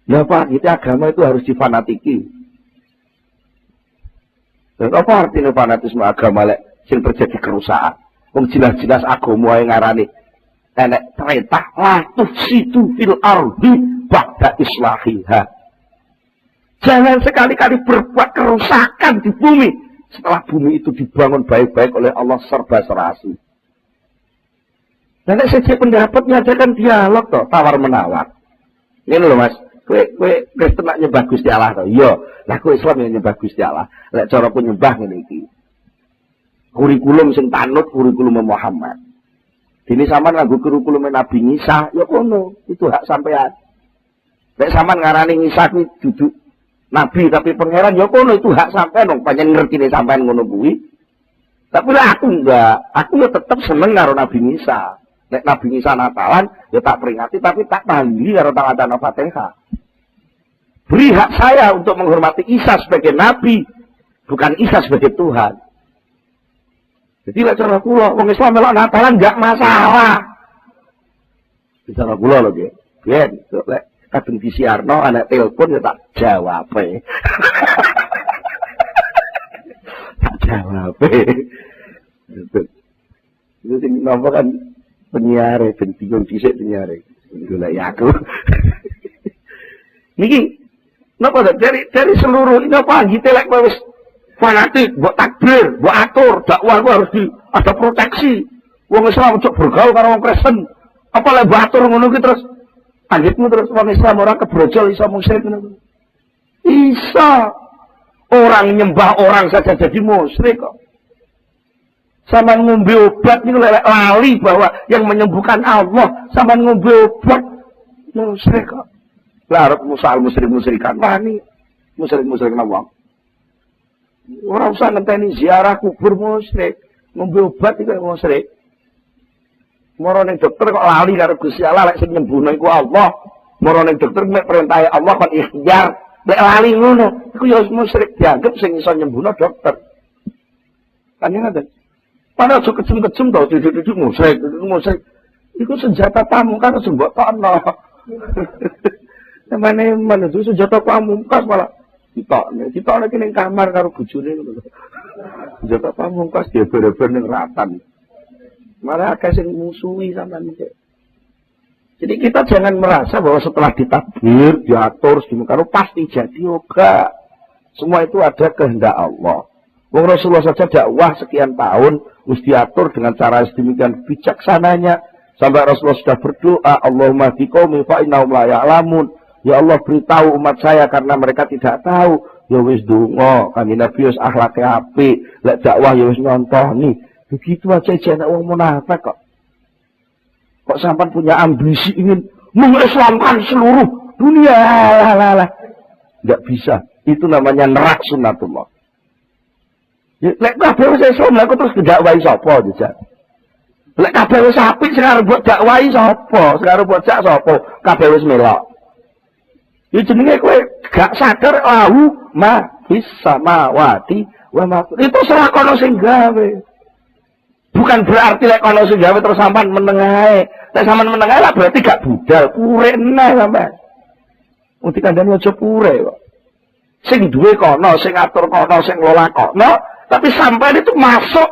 Ya Pak, itu agama itu harus difanatiki. Dan apa artinya fanatisme agama lek sing terjadi kerusakan? Wong jelas-jelas agama yang ngarani enek perintah la tufsidu fil ardi ba'da islahiha. Jangan sekali-kali berbuat kerusakan di bumi setelah bumi itu dibangun baik-baik oleh Allah serba serasi. Dan nek sejak pendapatnya aja kan dialog toh, tawar menawar. Ini loh Mas, kowe Kristen nak nyembah Gusti Allah toh. Iya, lah kowe Islam yang nyembah Gusti Allah. Lek cara ku nyembah ngene iki. Kurikulum sing tanut kurikulum Muhammad. Dene sampean nganggo kurikulum Nabi Isa, ya kono, itu hak sampean. Lek sampean ngarani Isa kuwi duduk Nabi tapi pangeran, ya kono itu hak sampean dong, pancen ngertine sampean ngono kuwi. Tapi lah aku enggak, aku ya tetep seneng karo Nabi Isa. Nek Nabi Isa Natalan, ya tak peringati tapi tak mandi karo tangan Fatihah. Beri hak saya untuk menghormati Isa sebagai Nabi, bukan Isa sebagai Tuhan. Jadi lek cara kula wong Islam melok Natalan enggak masalah. Cara kula lho nggih. Biyen lek kadung disiarno anak telepon ya tak jawab. Tak jawab. Itu sing napa kan penyiar ben bingung dhisik penyiar. Golek aku. Niki napa dari seluruh ini apa anggite lek wis fanatik, buat takbir, buat atur, dakwah itu harus ada proteksi. Wong Islam ojo bergaul karo wong Kristen. Apa lek buat atur ngono ki terus anggitmu terus wong Islam orang kebrojol iso musyrik ngono. Isa orang nyembah orang saja jadi musyrik kok. Sama ngombe obat niku lek lali bahwa yang menyembuhkan Allah, sama ngombe obat musyrik kok. Lah arep musal musyrik-musyrikan wani musyrik-musyrik wong. Orang usah ngenteni ziarah kubur musyrik, ngombe obat iki musyrik. Moro ning dokter kok lali karo Gusti Allah lek sing nyembuhno iku Allah. Marane dokter mek perintah Allah kon ikhtiar, lek lali ngono, iku ya musyrik dianggap sing iso nyembuhno dokter. Kan ngoten. Padahal aja kejem-kejem to, duduk-duduk musyrik. Iku senjata pamungkas aja mbok tokno. Namane menuju senjata pamungkas malah ditokne ki ning kamar karo bojone ngono. Senjata pamungkas dia bener-bener ning ratan. Malah akeh sing musuhi sampean iki. Jadi kita jangan merasa bahwa setelah ditakdir, diatur, sedemikian pasti jadi yoga. Semua itu ada kehendak Allah. Wong Rasulullah saja dakwah sekian tahun, mesti diatur dengan cara sedemikian bijaksananya. Sampai Rasulullah sudah berdoa, Allahumma biqaumi fa innahum la ya'lamun. Ya Allah beritahu umat saya karena mereka tidak tahu. Ya wis donga, kanjeng Nabi wis akhlake apik, lek dakwah ya wis nyontoni. Begitu aja jeneng wong munafik kok. Kok sampai punya ambisi ingin mengislamkan seluruh dunia. Nggak bisa. Itu namanya nerak sunnatullah. Ya, lek kabeh wis Islam lek terus dakwahi sapa dijak. Lek kabeh wis apik sing buat dakwahi sapa? Sing buat jak sapa? Kabeh wis melok. Ya jenenge kowe gak sadar lahu ma fis samawati wa ma. Itu salah kono sing gawe. Bukan berarti lek kono sing gawe terus sampean menengae. Lek sampean menengae lah berarti gak budal, pure neh sampean. Wong dikandani aja pure kok. Sing duwe kono, sing atur kono, sing ngelola kono, tapi sampean itu masuk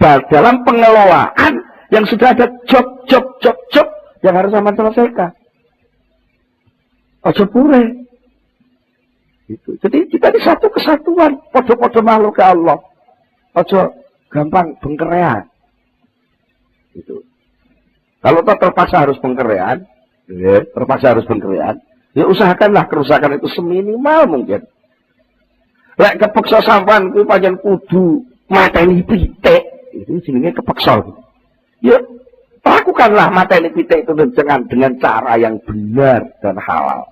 dalam pengelolaan yang sudah ada job yang harus sampean selesaikan. Aja pure. Itu. Jadi kita di satu kesatuan, podo-podo makhluk ke Allah. Aja gampang bengkerean. Itu. Kalau terpaksa harus bengkerean, ya usahakanlah kerusakan itu seminimal mungkin. Lek kepeksa sampean kuwi pancen kudu mateni pitik, itu jenenge kepeksa. Ya lakukanlah mateni pitik itu dengan cara yang benar dan halal.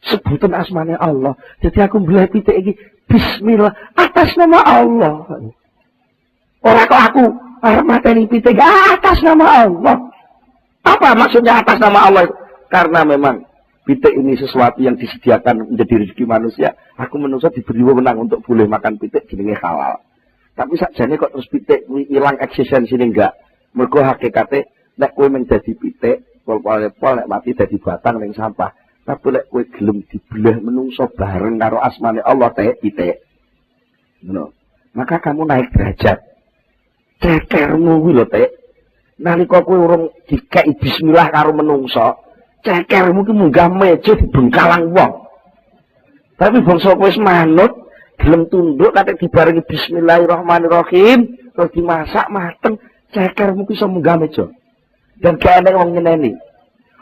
Sebutan asmane Allah. Jadi aku mbeleh pitik iki bismillah atas nama Allah. Ora kok aku arep mateni pitik atas nama Allah. Apa maksudnya atas nama Allah itu? Karena memang pitik ini sesuatu yang disediakan menjadi rezeki manusia. Aku manusia diberi wewenang untuk boleh makan pitik jenenge halal. Tapi sakjane kok terus pitik kuwi ilang eksistensi enggak. Mergo hakikate nek kowe menjadi pitik, pol-pol nek mati dadi batang ning sampah. Tapi lek kowe gelem dibelah menungso bareng karo asmane Allah pitik. Ngono. Maka kamu naik derajat. Cekermu kuwi lho, Tek. Nalika kowe urung dikeki bismillah karo menungso, cekermu ki munggah meja dibengkalang wong. Tapi bangsa kowe wis manut, gelem tunduk kate dibarengi bismillahirrahmanirrahim, terus dimasak mateng, cekermu ki iso munggah meja. Dan gak ana wong nyeneni.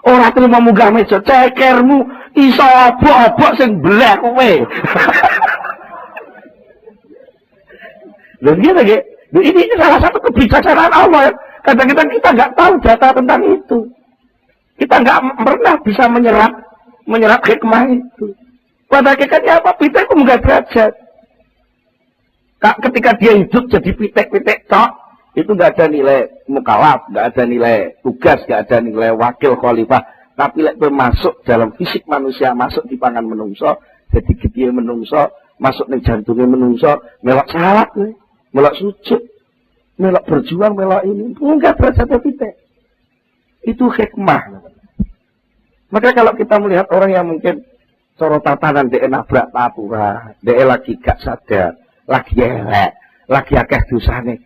Ora terima munggah meja, cekermu iso obok-obok sing blek kowe. Lha ngene nggih. Ini salah satu kebijaksanaan Allah. Kadang-kadang kita nggak tahu data tentang itu. Kita nggak pernah bisa menyerap hikmah itu. Pada hakikatnya apa? Pitik itu nggak derajat. Ketika dia hidup jadi pitik-pitik tok, itu nggak ada nilai mukalaf, nggak ada nilai tugas, nggak ada nilai wakil khalifah. Tapi lek masuk dalam fisik manusia, masuk di pangan menungso, jadi gede menungso, masuk ning jantungnya menungso, melok salat nih. Melok sujud, melok berjuang, melok ini. Enggak derajatnya pitik. Itu hikmah. Maka kalau kita melihat orang yang mungkin coro tatanan dia nabrak tatura, dia lagi gak sadar, lagi elek, lagi akeh dosane.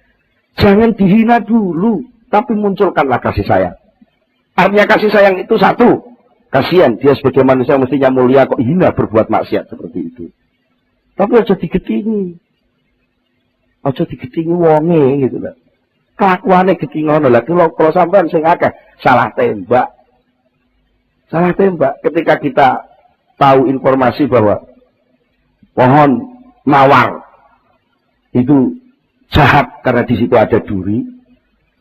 Jangan dihina dulu, tapi munculkanlah kasih sayang. Artinya kasih sayang itu satu. Kasihan, dia sebagai manusia mestinya mulia kok hina berbuat maksiat seperti itu. Tapi aja digetingi. Aja digetingi wonge gitu lho. Kelakuane gedhi ngono lha kalau sampean sing akeh salah tembak. Salah tembak ketika kita tahu informasi bahwa pohon mawar itu jahat karena di situ ada duri.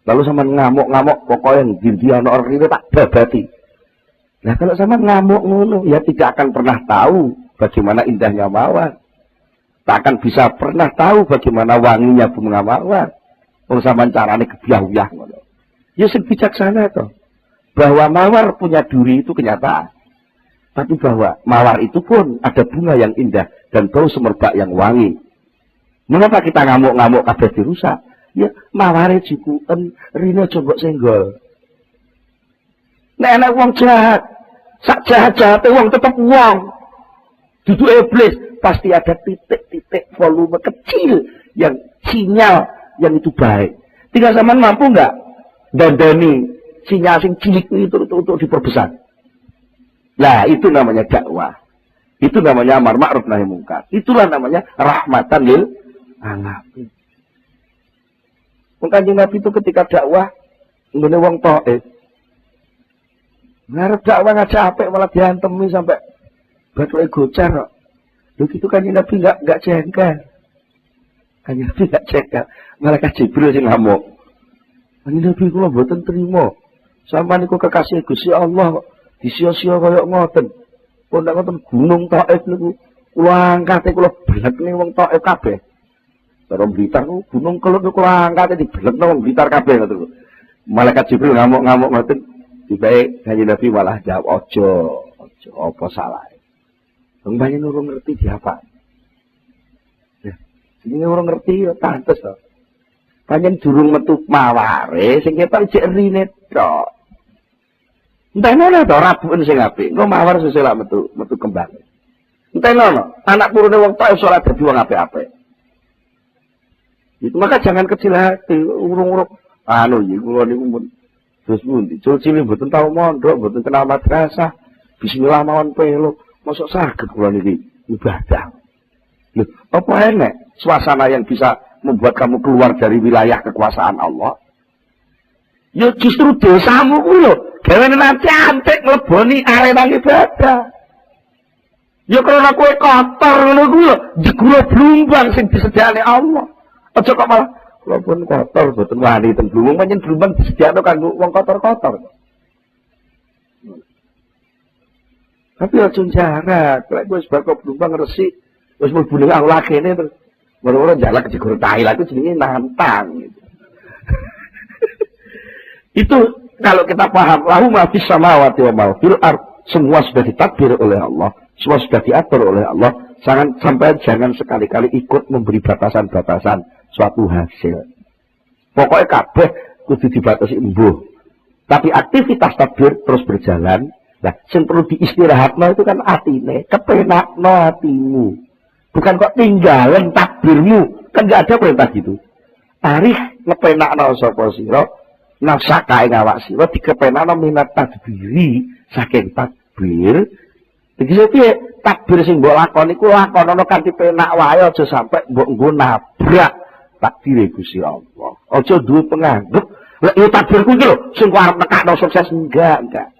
Lalu sampean ngamuk-ngamuk pokoknya ndi ana orang itu tak babati. Nah kalau sampean ngamuk ngono ya tidak akan pernah tahu bagaimana indahnya mawar. Tak akan bisa pernah tahu bagaimana wanginya bunga mawar. Wong sampean carane gebyah-uyah ngono. Ya sing bijaksana to. Bahwa mawar punya duri itu kenyataan. Tapi bahwa mawar itu pun ada bunga yang indah dan bau semerbak yang wangi. Mengapa kita ngamuk-ngamuk kabeh dirusak? Ya maware jikuken rine coba senggol. Nek ana wong jahat, sak jahat-jahate wong tetep wong. Dudu iblis, pasti ada titik-titik volume kecil yang sinyal yang itu baik. Tinggal sampean mampu enggak dandani sinyal sing cilik itu untuk diperbesar. Nah, itu namanya dakwah. Itu namanya amar ma'ruf nahi mungkar. Itulah namanya rahmatan lil alamin. Kanjeng Nabi itu ketika dakwah ngene wong Thaif. Ngarep dakwah ngajak apik malah diantemi sampai bathuke gocar kok. Lho gitu Kanjeng Nabi enggak jengkel. Kanjeng Nabi enggak jengkel. Malah Jibril sing ngamuk. Kanjeng Nabi kula mboten trima. Sampeyan niku kekasih Gusti Allah kok disia-sia kaya ngoten. Pun nek ngoten gunung Thaif niku kula angkate kula beletne wong Thaif kabeh. Karo Blitar ku gunung Kelut kula angkate dibeletno wong Blitar kabeh ngoten. Malaikat Jibril ngamuk-ngamuk ngoten. Tibae Kanjeng Nabi malah jawab ojo apa salah. Wong banyak urung ngerti diapa. Ya, sing urung ngerti ya pantes to. Panjen durung metu maware sing ketok jek rine tok. Entenono to rabun sing apik. Engko mawar sesuk lak metu kembang. Entenono anak turune wong tok iso ora dadi wong apik-apik. Itu maka jangan kecil hati, urung-urung anu iki kula niku pun terus pundi. Cilik mboten tau mondok, mboten kenal madrasah. Bismillah mawon pelo. Masuk saged kula niki ibadah. Loh, apa enek suasana yang bisa membuat kamu keluar dari wilayah kekuasaan Allah? Ya justru dosamu ku lho, gaweane nanti antik mleboni arena ibadah. Ya karena kowe kotor ngono ku lho, jeguro blumbang sing disediakne Allah. Aja kok malah kula pun kotor boten wani ten blumbang, pancen blumbang disediakno kanggo wong kotor-kotor. Tapi aja jarak, lek wis bakal blumbang resik, wis mlebu ning aula kene terus ora-ora jalak jegur tahi lha jenenge nantang gitu. Itu kalau kita paham lahu ma fis samawati wa ma fil ard, semua sudah ditadbir oleh Allah, semua sudah diatur oleh Allah. Jangan sekali-kali ikut memberi batasan-batasan suatu hasil. Pokoknya kabeh kudu dibatasi embuh. Tapi aktivitas tadbir terus berjalan. Nah, yang perlu diistirahatno itu kan atine, kepenakno hatimu. Bukan kok tinggalan takbirmu, kan nggak ada perintah gitu. Tarikh ngepenakno sapa sira, nafsaka ing awak sira dikepenakno minat tadbiri saking takbir. Iki piye? Takbir sing mbok lakoni ku lakonono kanthi penak wae, aja sampe mbok nggo nabrak takdire Gusti Allah. Aja duwe penganggep, lek yo takbirku iki lho sing arep nekakno sukses enggak.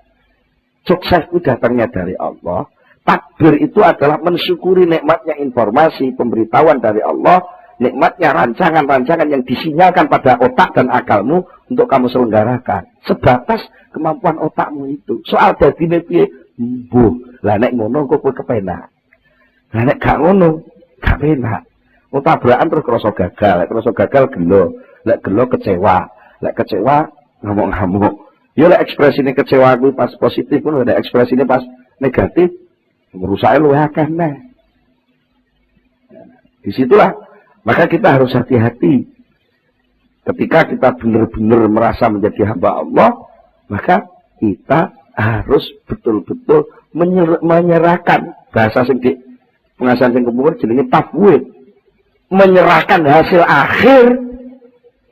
Sukses itu datangnya dari Allah. Takbir itu adalah mensyukuri nikmatnya informasi, pemberitahuan dari Allah, nikmatnya rancangan-rancangan yang disinyalkan pada otak dan akalmu untuk kamu selenggarakan. Sebatas kemampuan otakmu itu. Soal dadine piye? Mbuh. Lah nek ngono kok kowe kepenak. Lah nek gak ngono, gak penak. Tabrakan terus krasa gagal, lek krasa gagal gelo, lek gelo kecewa, lek kecewa ngamuk-ngamuk. Ya lek ekspresine kecewa kuwi pas positif pun ada ekspresine pas negatif merusake luwih akeh neh. Disitulah maka kita harus hati-hati. Ketika kita benar-benar merasa menjadi hamba Allah, maka kita harus betul-betul menyerahkan bahasa sing di pengasahan sing kepungkur jenenge tafwid. Menyerahkan hasil akhir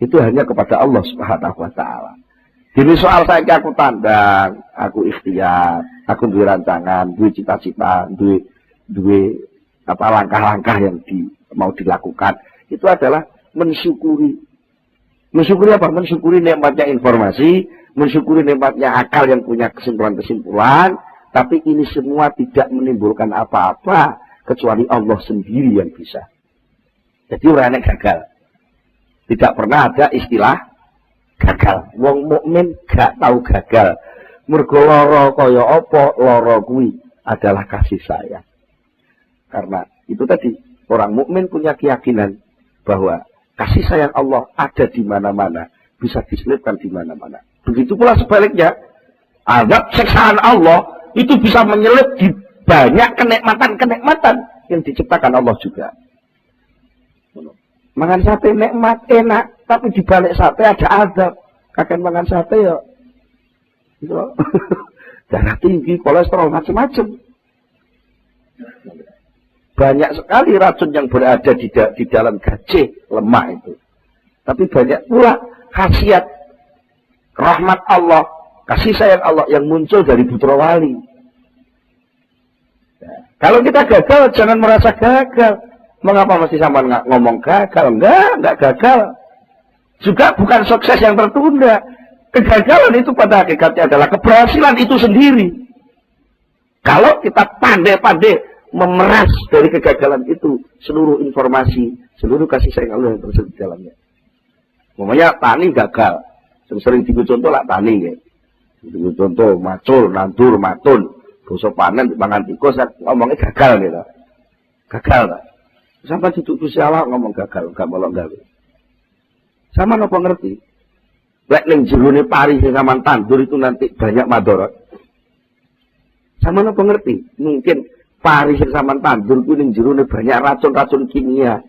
itu hanya kepada Allah Subhanahu wa taala. Jadi soal saya aku tandang, aku ikhtiar, aku duwe rancangan, duwe cita-cita, duwe apa langkah-langkah yang mau dilakukan. Itu adalah mensyukuri. Mensyukuri apa? Mensyukuri nikmatnya informasi, mensyukuri nikmatnya akal yang punya kesimpulan-kesimpulan, tapi ini semua tidak menimbulkan apa-apa kecuali Allah sendiri yang bisa. Jadi orang gagal. Tidak pernah ada istilah gagal. Wong mukmin gak tahu gagal. Mergo lara kaya apa, lara kuwi adalah kasih sayang. Karena itu tadi, orang mukmin punya keyakinan bahwa kasih sayang Allah ada di mana-mana, bisa diselipkan di mana-mana. Begitu pula sebaliknya, azab siksaan Allah itu bisa menyelip di banyak kenikmatan-kenikmatan yang diciptakan Allah juga. Mangan sate nikmat, enak, tapi di balik sate ada azab. Kakek mangan sate ya, darah tinggi, kolesterol, macam-macam. Banyak sekali racun yang berada di dalam gajah lemak itu. Tapi banyak pula khasiat rahmat Allah, kasih sayang Allah yang muncul dari putra wali. Nah, kalau kita gagal, jangan merasa gagal. Mengapa mesti sama ngomong gagal? Enggak gagal. Juga bukan sukses yang tertunda. Kegagalan itu pada hakikatnya adalah keberhasilan itu sendiri. Kalau kita pandai-pandai memeras dari kegagalan itu seluruh informasi, seluruh kasih sayang Allah yang tersedia di dalamnya. Umpamanya tani gagal. Sering contoh lah tani ya. Contoh macul, nandur, matun, dosa panen, mangan tikus, ngomongnya gagal gitu. Gagal lah. Sampai duduk Gusti Allah ngomong gagal, gak melok gawe. Sama nopo ngerti? Lek ning jerone pari sing sampean tandur itu nanti banyak madharat. Sama nopo ngerti? Mungkin pari sing sampean tandur ku ning jerone banyak racun-racun kimia.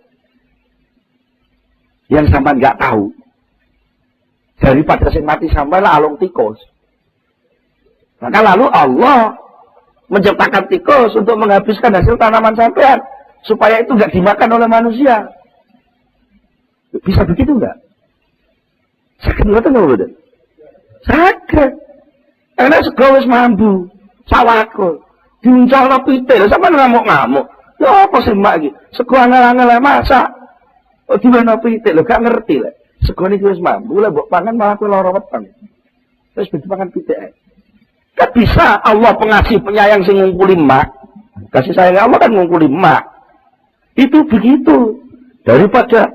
Yang sampean enggak tahu. Daripada sing mati sampean alung tikus. Maka lalu Allah menciptakan tikus untuk menghabiskan hasil tanaman sampean supaya itu enggak dimakan oleh manusia. Bisa begitu enggak? Sakit ngoten lho, Mboten? Sakit. Enak sego wis mambu, sawako. Diuncalno pitik, lha sampeyan ngamuk-ngamuk. Ya apa sih mak iki? Sego angel-angel masak. Kok diweno pitik lho, gak ngerti lho. Sego niki wis mambu, lha mbok pangan malah kowe lara weteng. Wis dipangan pitik. Kan bisa Allah pengasih penyayang sing ngungkuli mak. Kasih sayang Allah kan ngungkuli mak. Itu begitu. Daripada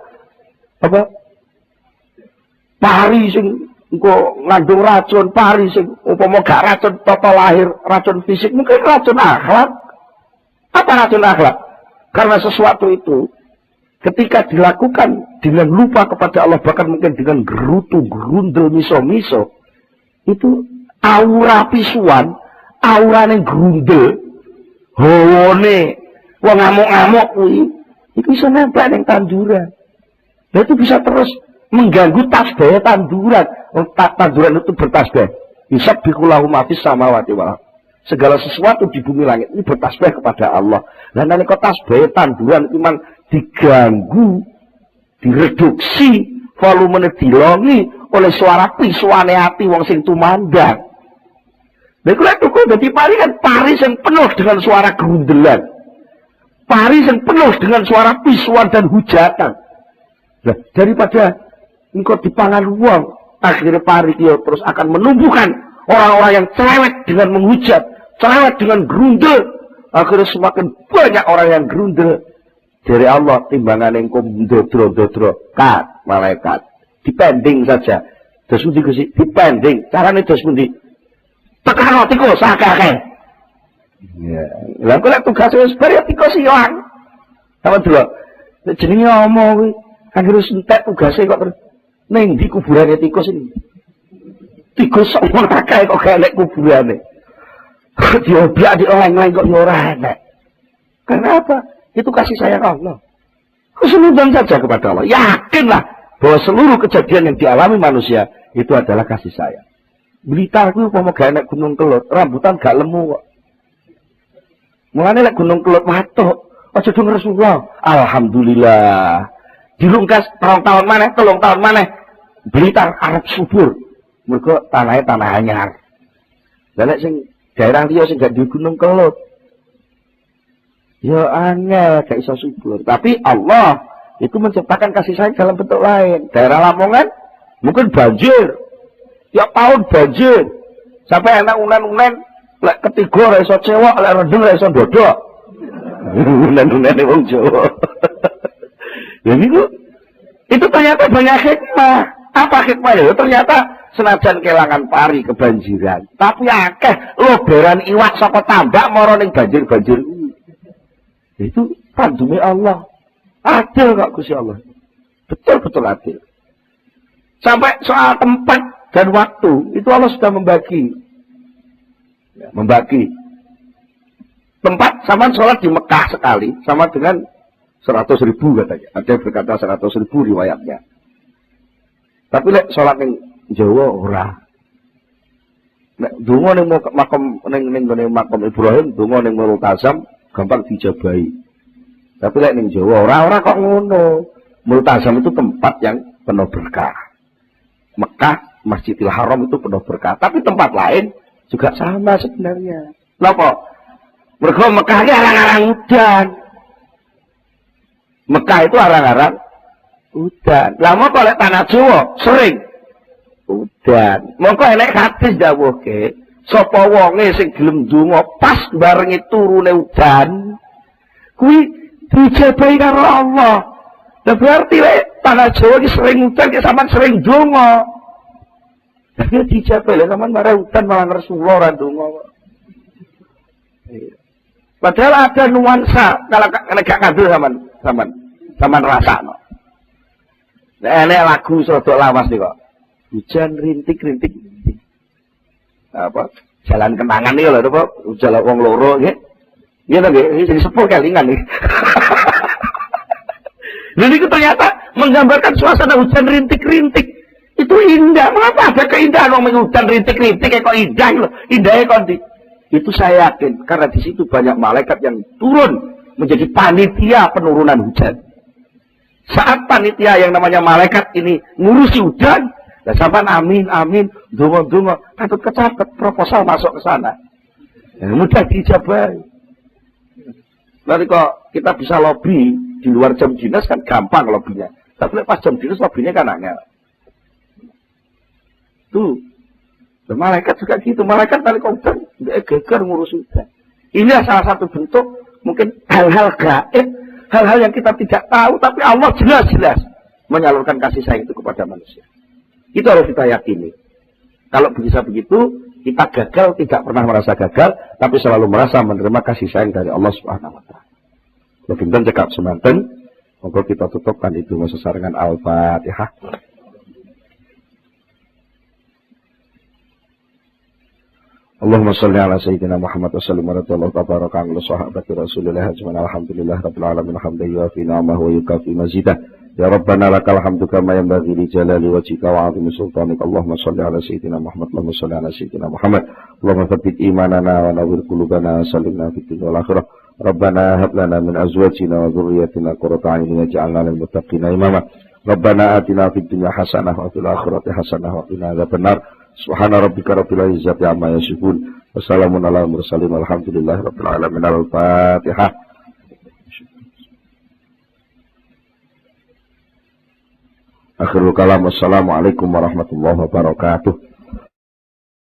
apa? Pari sing engko ngandung racun, pari sing upama gak racun tata lahir, racun fisik, mungkin racun akhlak. Apa racun akhlak? Karena sesuatu itu ketika dilakukan dengan lupa kepada Allah, bahkan mungkin dengan gerutu, gerundel, miso-miso, itu aura pisuan, aura yang gerundel, hawane, wong ngamuk-ngamuk kuwi, itu bisa nempel yang tanduran. Nah itu bisa terus mengganggu tasbih tanduran. Tanduran itu bertasbih. Yusabbihulahu ma fis samawati wal ardh. Segala sesuatu di bumi langit ini bertasbih kepada Allah. Lah nalika tasbih tanduran itu memang diganggu, direduksi, volumenya dilongi oleh suara pisuane ati wong sing tumandang. Lha iku lek tuku dadi pari kan pari sing penuh dengan suara gerundelan. Pari yang penuh dengan suara pisuan dan hujatan. Nah, daripada engkau dipangan uang, akhirnya pari dia terus akan menumbuhkan orang-orang yang cerewet dengan menghujat, cerewet dengan gerundel. Akhirnya semakin banyak orang yang gerundel. Dari Allah timbangan engkau dodro-dodro, kat malaikat, dipending saja. Terus pundi Gusti, dipending. Carane terus pundi? Tekan tikus sakake. Ya, lah kok lek tugas wis bar ya tikus ilang. Apa dulu? Nek jenenge omong kuwi, anggere entek tugase kok terus ning di kuburane tikus ini. Tikus sok akeh kok gak nek kuburane. Dioblak dioleng-oleng kok ya ora enak. Kenapa? Itu kasih sayang Allah. Keseluruhan saja kepada Allah. Yakinlah bahwa seluruh kejadian yang dialami manusia itu adalah kasih sayang. Blitar kuwi umpama gak enek gunung kelut, rambutan gak lemu kok. Mulane lek gunung kelut matuk, aja dong Rasulullah. Alhamdulillah. Dilungkas 2 tahun maneh, 3 tahun maneh. Blitar arep subur. Mergo tanahnya tanah anyar. Lah nek sing daerah liya sing gak di gunung kelut, ya angel gak iso subur. Tapi Allah itu menciptakan kasih sayang dalam bentuk lain. Daerah Lamongan mungkin banjir. Tiap tahun banjir. Sampai anak unen-unen lek ketiga ora iso cewek, lek rendeng ora iso dodok. Unen-unene wong Jawa. Ya niku itu ternyata banyak hikmah. Apa hikmahnya? Ternyata senajan kelangan pari kebanjiran, tapi akeh loberan iwak saka tambak mara ning banjir-banjir. Itu pandume Allah. Adil kok Gusti Allah. Betul-betul adil. Sampai soal tempat dan waktu itu Allah sudah membagi. Ya, membagi. tempat sama sholat di Mekah sekali sama dengan 100.000 katanya. Ada yang berkata 100.000 riwayatnya. Tapi lek sholat ning Jawa ora. Nek donga ning makam Ibrahim, donga ning Multazam gampang dijabahi. Tapi lek ning Jawa ora kok ngono. Multazam itu tempat yang penuh berkah. Mekah, Masjidil Haram itu penuh berkah. Tapi tempat lain juga sama sebenarnya. Napa? Mergo Mekah ini arang-arang udan. Mekah itu arang-arang udan. Lah moko lek tanah Jawa sering udan. Mongko enek hadis dawuhke, sapa wonge sing gelem ndonga pas barengi turune udan, kuwi dijabahi karo Allah. Lah berarti lek tanah Jawa iki sering udan ki sampean sering ndonga. Lah dijabahi lek sampean marang udan malah Rasulullah ora ndonga. Padahal ada nuansa kalau gak ngandel sampean rasakno. Nek lagu rodok lawas nih kok. Hujan rintik-rintik. Apa? Jalan kenangan nih lho, apa? Jalan wong loro nggih. Nggih to nggih, jadi sepuh kelingan nih. Jadi itu ternyata menggambarkan suasana hujan rintik-rintik. Itu indah. Mengapa ada keindahan wong hujan rintik-rintik kok indah lho. Indahnya kok itu saya yakin karena di situ banyak malaikat yang turun menjadi panitia penurunan hujan. Saat panitia yang namanya malaikat ini ngurusi hujan, dan sampai amin, donga-donga, katut kecatet proposal masuk ke sana. Mudah dijabahi. Nanti kok kita bisa lobby di luar jam dinas kan gampang lobbynya. Tapi pas jam dinas lobbynya kan angel. Tuh. Malaikat juga gitu. Malaikat kali hujan, dia geger ngurus hujan. Ini salah satu bentuk mungkin hal-hal gaib, hal-hal yang kita tidak tahu, tapi Allah jelas-jelas menyalurkan kasih sayang itu kepada manusia. Itu harus kita yakini. Kalau bisa begitu, kita gagal tidak pernah merasa gagal, tapi selalu merasa menerima kasih sayang dari Allah Subhanahu wa taala. Lebih cekap semanten, monggo kita tutupkan itu sesarengan Al-Fatihah. Allahumma shalli ala sayyidina Muhammad wa sallim ala tabaraka ala sahabati Rasulillah ajmain alhamdulillah rabbil alamin hamdan yuafi ni'amahu wa yukafi mazidah ya rabbana lakal hamdu kama yanbaghi li jalali wajhika wa 'azimi sultanik Allahumma shalli ala sayyidina Muhammad Allahumma shalli ala sayyidina Muhammad Allahumma tsabbit imanana wa nawwir qulubana sallimna fid dunya wal akhirah rabbana hab lana min azwajina wa dhurriyyatina qurrata a'yunin waj'alna lil muttaqina imama rabbana atina fid dunya hasanah wa fil akhirati hasanah wa qina adzabannar Subhana rabbika rabbil izzati amma yasifun. Wassalamun ala mursalin walhamdulillahi rabbil alamin. Al-Fatihah. Akhirul kalam. Wassalamualaikum warahmatullahi wabarakatuh.